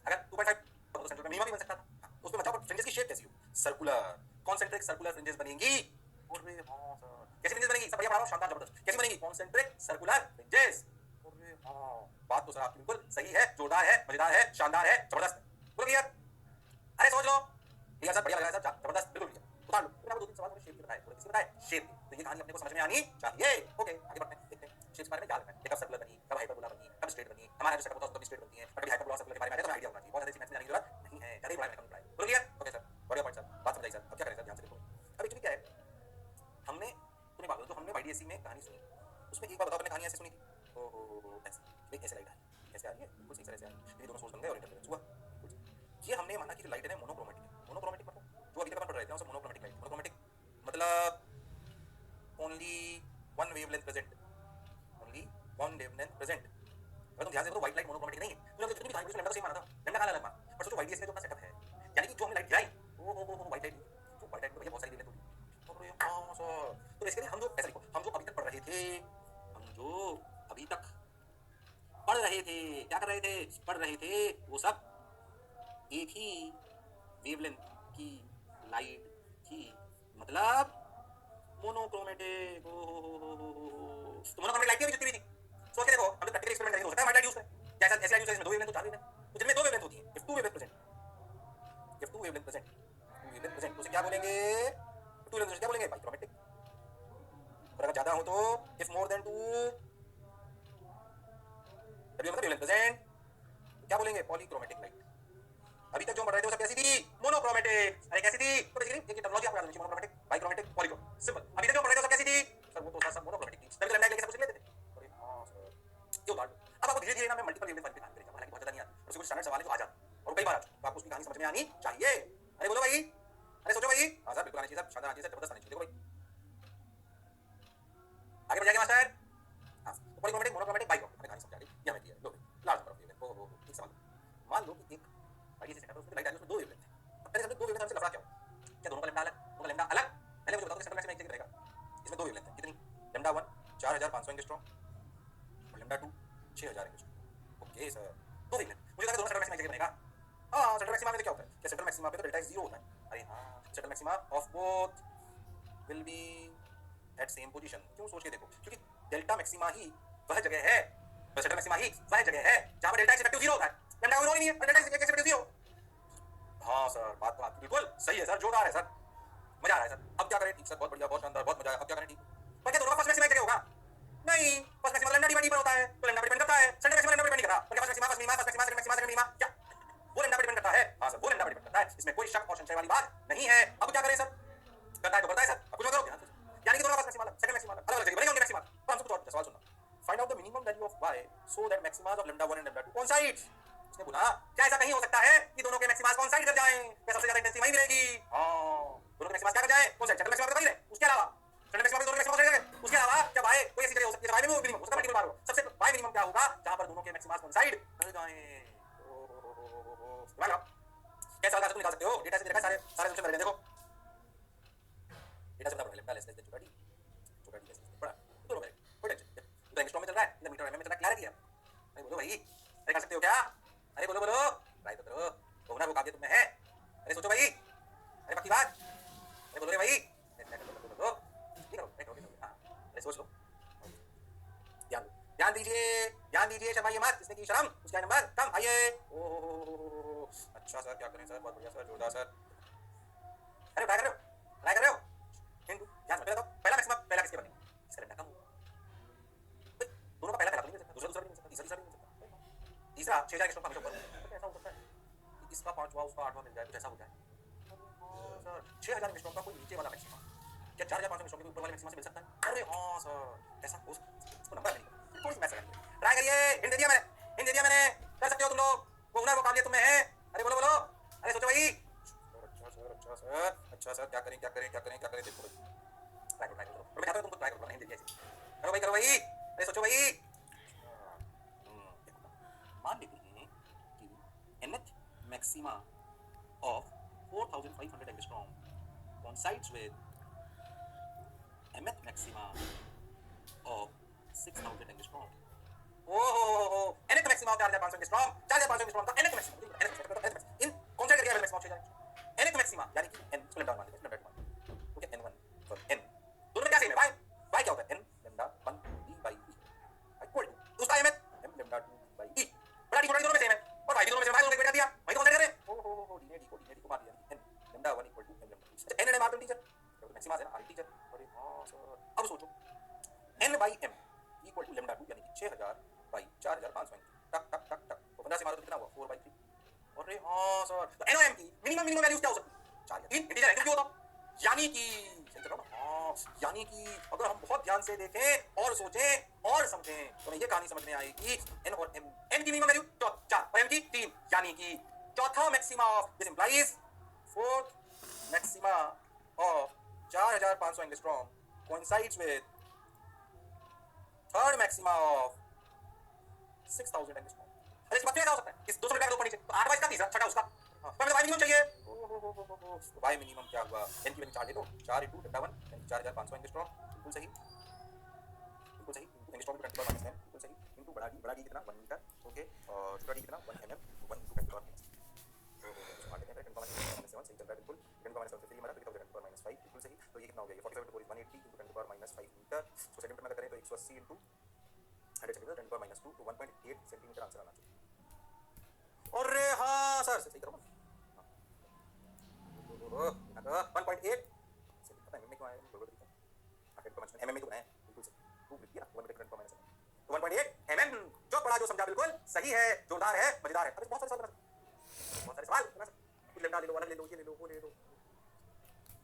अगर 2.5 तो सेंटर में मिनिमम भी बन सकता था, उसमें बताओ फ्रिंजेस की शेप कैसी हो, सर्कुलर कॉन्सेंट्रिक सर्कुलर फ्रिंजेस बनेंगी। अरे हाँ सर कैसी फ्रिंजेस बनेगी, सब बढ़िया पढ़ा रहा हूं, शानदार जबरदस्त, कैसी बनेगी, कॉन्सेंट्रिक सर्कुलर फ्रिंजेस। अरे हाँ बात तो सर आपकी बिल्कुल सही है, जोरदार है, मजेदार है, शानदार है, जबरदस्त है, बोलो क्लियर? अरे सोच लो भैया सर, बढ़िया लग रहा है सर, जबरदस्त, बिल्कुल भैया उतार लो। फिर आपको 2-3 सवाल मैंने शेप के बताए, थोड़े किसी बताए शेप के, तो ये कहानी अपने को समझ में आनी चाहिए। ओके आगे बढ़ते हैं, देखते हैं शेप्स के बारे में याद रखना है, कब सर्कुलर बनी, कब हाइपरबोला बनी, कब स्ट्रेट बनी, हमारा जो सेटअप होता है उसको स्ट्रेट बनती है, कभी हाइपरबोला सर्कुलर के बारे में तो आइडिया होना चाहिए, बहुत ज्यादा सीखने की जरूरत नहीं है, ज्यादा ही पढ़ाई में कम पढ़ाई, बोलो क्लियर? ओके सर बढ़िया पॉइंट सर, बात समझ आई सर, अब क्या करें सर, ध्यान से देखो। अब एक्चुअली क्या है, हमने तुम्हें बात जो हमने YDSC में कहानी सुनी, उसमें एक बार बताओ, आपने कहानी ऐसे सुनी थी, ओ ऐसे ऐसे लाइट आ रही है, ऐसे आ रही है, बिल्कुल सही सर, ऐसे आ रही है, ये दोनों सोर्स बन गए और इंटरफेरेंस हुआ, ये हमने माना कि जो लाइट है मोनोक्रोमेटिक है। मोनोक्रोमेटिक मतलब जो अभी तक अपन पढ़ रहे थे उसमें मोनोक्रोमेटिक लाइट, मोनोक्रोमेटिक मतलब only one wavelength present, only one wavelength present. अगर तुम ध्यान से देखो व्हाइट लाइट मोनोक्रोमेटिक नहीं है, तो जितनी भी कहानी उसमें लैम्डा सही माना था, लैम्डा का अलग माना, पर सोचो YDSC में जो अपना सेटअप है, यानी कि जो हमने लाइट गिराई, ओ व्हाइट लाइट, तो व्हाइट लाइट में भैया बहुत सारी वेवलेंथ होगी, तो ये हां सर, तो इसके लिए हम जो ऐसा लिखो, हम जो अभी तक पढ़ रहे थे, हम जो अभी तक पढ़ रहे थे, क्या कर रहे थे, पढ़ रहे थे, वो सब एक ही वेवलेंथ की लाइट थी, मतलब मोनोक्रोमेटिक। तो मोनोक्रोमेटिक लाइट की जितनी भी थी, सोच के देखो, हम तो प्रैक्टिकल एक्सपेरिमेंट करेंगे, हो सकता है व्हाइट लाइट यूज करें, जैसा ऐसे लाइट यूज करें, इसमें 2 वेवलेंथ तो 4 वेवलेंथ, तो जिनमें 2 वेवलेंथ होती है, if 2 wavelength present, if 2 wavelength present, 2 wavelength present, तो उसे क्या बोलेंगे, टू वेवलेंथ क्या बोलेंगे? बाइक्रोमेटिक। और अगर ज्यादा हो तो इफ मोर देन 2 डब्ल्यू मतलब वेवलेंथ प्रेजेंट, क्या बोलेंगे? Polychromatic light. अभी तक जो पढ़ रहे थे वो सब कैसी थी? मोनोक्रोमेटिक। अरे कैसी थी? तो बेसिकली एक टर्मिनोलॉजी आपको याद होनी चाहिए, मोनोक्रोमेटिक, बाइक्रोमेटिक, पॉलीक्रोम, सिंपल। अभी तक जो पढ़ रहे थे वो सब कैसी थी? सर वो तो सब मोनोक्रोमेटिक थी, तभी तो लैंडलाइन लेके सब कुछ लेते थे। अरे हां सर, क्यों उतार दो। अब आपको धीरे धीरे ना मैं मल्टीपल वेवलेंथ वाली पे ध्यान करेंगे, हालांकि बहुत ज्यादा नहीं आता, और कुछ स्टैंडर्ड सवाल है जो आ जाता है और कई बार आ चुका, तो आपको उसकी कहानी समझ में आनी चाहिए। अरे बोलो भाई, अरे सोचो भाई। हाँ सर बिल्कुल आनी चाहिए सर, शानदार आनी चाहिए सर, जबरदस्त आनी चाहिए। देखो भाई आगे बढ़ जाएगा मास्टर। हाँ तो पॉलीक्रोमेटिक, मोनोक्रोमेटिक, बाइक्रोमेटिक, हमें कहानी समझ आ गई, ये हमें क्लियर है। लो लार्ज नंबर ऑफ वेवलेंथ। ओ एक सवाल मान लो कि एक बड़ी सी सेटअप है, उसमें लाइट आ रही है, उसमें दो वेवलेंथ है। अब पहले समझो दो वेवलेंथ से लफड़ा क्या होगा? क्या दोनों का लैम्डा अलग, दोनों का लैम्डा अलग? पहले मुझे बताओ कि सेंट्रल मैक्सिमा एक जगह रहेगा, इसमें दो वेवलेंथ है, कितनी? लैम्डा 1 4500 एंगस्ट्रॉम और लैम्डा 2 6000 एंगस्ट्रॉम। ओके सर, दो वेवलेंथ, मुझे लगा दोनों सेंट्रल मैक्सिमा एक जगह रहेगा। हाँ सेंट्रल मैक्सिमा में क्या होता है? क्या सेंट्रल मैक्सिमा पे तो डेल्टा एक्स 0 होता है? अरे हाँ, central maxima of both will be at same position. क्यों? सोच के देखो, क्योंकि डेल्टा मैक्सिमा ही वह जगह है, सेंट्रल मैक्सिमा ही वह जगह है जहां पर डेल्टा एक्स इफेक्टिव 0 होता है, लैम्डा कोई रोल ही नहीं है, और डेल्टा एक्स इफेक्टिव 0। हाँ सर, बात तो आपकी बिल्कुल सही है सर, जोरदार है सर, मजा आ रहा है सर। अब क्या करें? ठीक सर, बहुत बढ़िया, बहुत शानदार, बहुत मजा आया। अब क्या करें? ठीक, पर क्या दोनों का फर्स्ट मैक्सिमा एक जगह होगा? नहीं, first maxima lambda divide D पर होता है, तो लैम्डा पे डिपेंड करता है, सेंट्रल मैक्सिमा लैम्डा पे डिपेंड नहीं करता। पर क्या first maxima, first minima, first maxima, second maxima, second minima, क्या वो लैम्डा पे डिपेंड करता है? हाँ सर, वो लैम्डा पे डिपेंड करता है, इसमें कोई शक और संशय वाली बात नहीं है। अब क्या करें सर? करता है तो करता है सर, अब कुछ करो। यानी कि दोनों का फर्स्ट मैक्सिमा अलग, सेकंड मैक्सिमा अलग, अलग अलग जगह बनेंगे उनके मैक्सिमा। पर हमसे कुछ और सवाल सुनना, find out the minimum value of y so that maximas of lambda 1 and lambda 2 coincide. उसने बोला क्या ऐसा कहीं हो सकता है कि दोनों के मैक्सिमास कोइंसाइड कर जाएं? क्या सबसे ज्यादा इंटेंसिटी वहीं मिलेगी? हां, दोनों के मैक्सिमास क्या कर जाएं? कोइंसाइड, सेंट्रल मैक्सिमा कर जाएं, उसके अलावा सेंट्रल मैक्सिमा दोनों के मैक्सिमा कोइंसाइड करें, उसके अलावा क्या y कोई ऐसी जगह हो सकती है y में मिनिमम, उसका मल्टीपल बार हो, सबसे y मिनिमम क्या होगा जहां पर दोनों के मैक्सिमास कोइंसाइड कर जाएं? दिमाग लगाओ, कैसा लगा? तुम निकाल सकते हो, डेटा से देखा, सारे सारे सॉल्यूशन मेरे देखो, डेटा से बता लैम्डा लेस देन छोटा d, छोटा d लेस देन बड़ा, दोनों मेरे कोई टेंशन नहीं। तो एंगस्ट्रॉम में चल रहा है, इधर मीटर एमएम में चल रहा है, क्लैरिटी है। अरे बोलो भाई, अरे कर सकते हो क्या? अरे बोलो बोलो, ट्राई तो करो, होना वो काबिलियत तुम्हें है। अरे सोचो भाई, अरे पक्की बात, अरे बोलो रे भाई, ठीक है हाँ, अरे सोच लो, ध्यान दो, ध्यान दीजिए, शर्माइए मत, जिसने की शर्म उसका नंबर कम। आइए, ओ अच्छा सर, क्या करें सर? बहुत बढ़िया सर, जोरदार सर। अरे ट्राई कर रहे हो, ट्राई कर रहे हो, हिंदू ध्यान से पहला, पहला मैक्सिमम पहला किसके बनेगा? इसका लैम्डा कम होगा, दोनों का पहला पहला तो नहीं मिल सकता, दूसरा दूसरा भी नहीं मिल सकता, तीसरा तीसरा भी नहीं मिल सकता, तीसरा 6000 के स्टॉक हमेशा ऊपर होगा। तो ऐसा हो सकता है कि इसका पांचवा उसका आठवां मिल जाए, कुछ ऐसा हो जाए। सर 6000 स्टॉक का कोई नीचे वाला मैक्सिमा क्या 4500 स्टॉक के ऊपर वाले मैक्सिमा से मिल सकता है? अरे हाँ सर, ऐसा हो सकता है, इसको नंबर नहीं, थोड़ी सी मैसेज ट्राई करिए, हिंट दे दिया मैंने, हिंट दे दिया मैंने, कर सकते हो तुम लोग, वो हुनर वो काबिलियत तुम्हें है। अरे बोलो बोलो, अरे सोचो भाई। अच्छा सर, क्या करें क्या करें क्या करें क्या करें? देखो भाई, ट्राई करो, मैं चाहता हूं तुमको ट्राई करो, नहीं देखिए ऐसे, करो भाई, अरे सोचो भाई। मान लेते हैं कि nth maxima of 4500 angstrom coincides with mth maxima of 6000 angstrom। ओहो, nth maxima of 4500 angstrom, 4500 angstrom का nth maxima, इन कौन सा एरिया में मैक्सिमा हो जाएगा? nth maxima यानी कि n को लैम्डा मान लेते हैं, लैम्डा मान लेते हैं, ओके, n1 फॉर n, दोनों में क्या सेम है? y क्या होता है? n lambda 1 d by e equal to उसका mth m lambda 2 by e, बड़ा डी छोटा डी दोनों में सेम है, और भाई भी दोनों में सेम है, दोनों को कर दिया, वही तो कौन सा कर रहे हैं? ओहो, डी ने डी को मार दिया, n lambda 1 equal to m lambda 2, n ने मार दिया टीचर, तो मैक्सिमा है ना r टीचर। अरे हां सर, अब सोचो n by m equal to lambda 2 यानी कि 6000 by 4500, टक टक टक टक, तो 15 से मारो तो कितना हुआ? 4 by 3। अरे हां सर, तो n और m की मिनिमम वैल्यूज क्या हो सकती है? 4 या 3, इंटीजर है क्यों होता, यानी कि सही चल रहा है। हाँ, यानी कि अगर हम बहुत ध्यान से देखें और सोचें और समझें तो हमें ये कहानी समझ में आएगी, n और m, n की मिनिमम वैल्यू 4 और m की 3, यानी कि चौथा maxima of this implies fourth maxima of 4500 angstrom coincides with third maxima of 6000 angstrom. अरे इसका क्या हो सकता है? इस 200 मीटर के ऊपर नीचे, तो 8 का तीसरा, छठा उसका, हां तो हमें y मिनिमम चाहिए। तो y मिनिमम क्या हुआ? n की वैल्यू 4 ले लो, 4 * लैम्डा 1 यानी 4500 एंगस्ट्रॉम, बिल्कुल सही, बिल्कुल सही, एंगस्ट्रॉम टू 10 पावर -10, बिल्कुल सही, इनटू बड़ा d कितना? 1 मीटर, ओके, और छोटा d कितना? 1 mm, 1 * 10 पावर -7, आगे देखते हैं 10 पावर -7 सही चल रहा है, बिल्कुल 10 पावर -7 से 3 हमारा 3000 10 पावर -5, बिल्कुल सही। तो ये कितना हो गया? ये 47 * 4 = 180 * 10 पावर -5 मीटर, तो सेंटीमीटर में करें तो 180 * 100 सेंटीमीटर, 10 पावर -2 तो 1.8 सेंटीमीटर आंसर आना चाहिए। अरे हाँ सर, सही करो ना, 1.8 से पता नहीं जो समझा बिल्कुल सही है, जोरदार है, मजेदार है। अब बहुत सारे सवाल बना सकते, बहुत सारे सवाल बना सकते, कुछ लेना ले लो, अलग ले लो, ये ले लो, वो ले लो।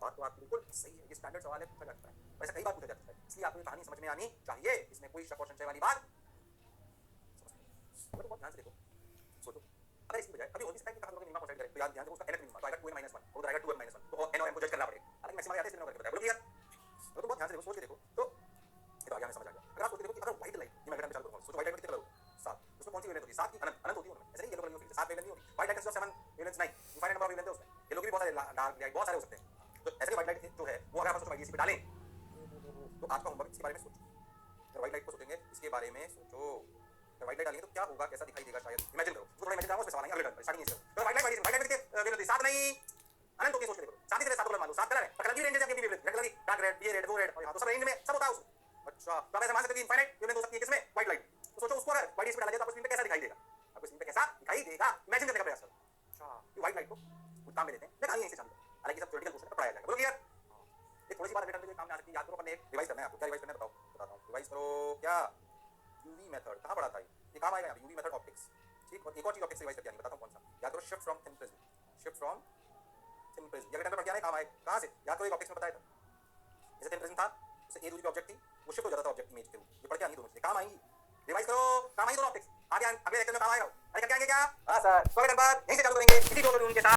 बात तो आपकी बिल्कुल सही है, ये स्टैंडर्ड सवाल है, पूछा जाता है, वैसे कई बार पूछा जाता है, इसलिए आपको ये कहानी समझ में आनी चाहिए, इसमें कोई शक और संशय वाली बात समझ। बहुत ध्यान से देखो, सोचो, अगर इसकी बजाय अभी हो भी सकता है कि कहां लोग मिनिमम कॉन्सेप्ट करे, तो याद ध्यान से उसका एन मिनिमम, तो आएगा 2n - 1 और उधर आएगा 2m - 1, तो n और m को जज करना पड़ेगा, हालांकि मैक्सिमम आते हैं इसलिए करके बताया। बोलो क्लियर? तो बहुत ध्यान से देखो, सोच के देखो, तो ये तो आगे हमें समझ आ गया। अगर आप सोच के देखो कि अगर व्हाइट लाइट, ये मैं चालू करूंगा, सोचो व्हाइट लाइट कितने कलर होते हैं? 7, उसमें कौन सी वेवलेंथ होती है? 7 की अनंत अनंत होती है उनमें, ऐसे नहीं येलो कलर की होती है, 7 वेवलेंथ नहीं होती, व्हाइट लाइट सिर्फ 7 वेवलेंथ नहीं, इनफाइनाइट नंबर ऑफ वेवलेंथ है उसमें, येलो की भी बहुत सारे डार्क लाइट बहुत सारे हो सकते हैं। तो ऐसे व्हाइट लाइट जो है वो अगर आप सोचो वाईडीसी पे डालें, तो आपका होमवर्क इसके बारे में सोचो, अगर व्हाइट लाइट को सोचेंगे इसके बारे में सोचो, अगर व्हाइट लाइट डालेंगे तो क्या होगा, कैसा दिखाई देगा, शायद इमेजिन करो, थोड़ा इमेजिन करो, उस पे सवाल आएंगे अगले टर्न स्टार्टिंग से। तो व्हाइट लाइट के वेवलेंथ 7 नहीं अनंत होती है, सोच के देखो, 7 ही 7 कलर मान लो, 7 कलर है, पर कलर की रेंज है आपकी वेवलेंथ, रेड कलर की, डार्क रेड, ये रेड, वो रेड, और यहां तो सब रेंज में सब होता है उसमें। अच्छा, तो आप ऐसे मान सकते हो कि इनफाइनाइट वेवलेंथ हो सकती है किसमें? White light. तो सोचो उसको अगर व्हाइट पे डाल दिया तो आपको स्क्रीन पे कैसा दिखाई देगा, आपको स्क्रीन पे कैसा दिखाई देगा, इमेजिन करने का प्रयास करो। अच्छा, ये व्हाइट लाइट को कुछ काम में लेते हैं, मैं कहानी यहीं से चालू करूं, हालांकि सब थ्योरेटिकल क्वेश्चन पढ़ाया जाएगा। बोलो क्लियर? एक थोड़ी सी बात रिटर्न में जो काम में आ सकती है, याद करो, अपन ने रिवाइज करना है आपको, क्या रिवाइज करना है बताओ, बताता हूं, रिवाइज करो क्या, यूवी मेथड कहां पढ़ा था, ये काम आएगा, यूवी मेथड ऑप्टिक्स, ठीक, और एक और चीज ऑप्टिक्स रिवाइज करके आनी, बताता हूं कौन सा, याद करो, shift from thin prism, shift from thin prism, ये अगर पढ़ के आने काम आए, कहां से, याद करो, एक ऑप्टिक्स में बताया था, जैसे थिन प्रिज्म था, उससे ए दूरी पे ऑब्जेक्ट थी, वो शिफ्ट हो जाता था ऑब्जेक्ट इमेज के रूप, ये पढ़ के आनी दोनों चीजें, काम आएंगी, रिवाइज करो, काम आएंगी दोनों ऑप्टिक्स, आगे अगले लेक्चर में काम आएगा। अरे करके आएंगे क्या? हां सर, स्वागत है, बात यहीं से चालू करेंगे, इसी दो रूल के साथ।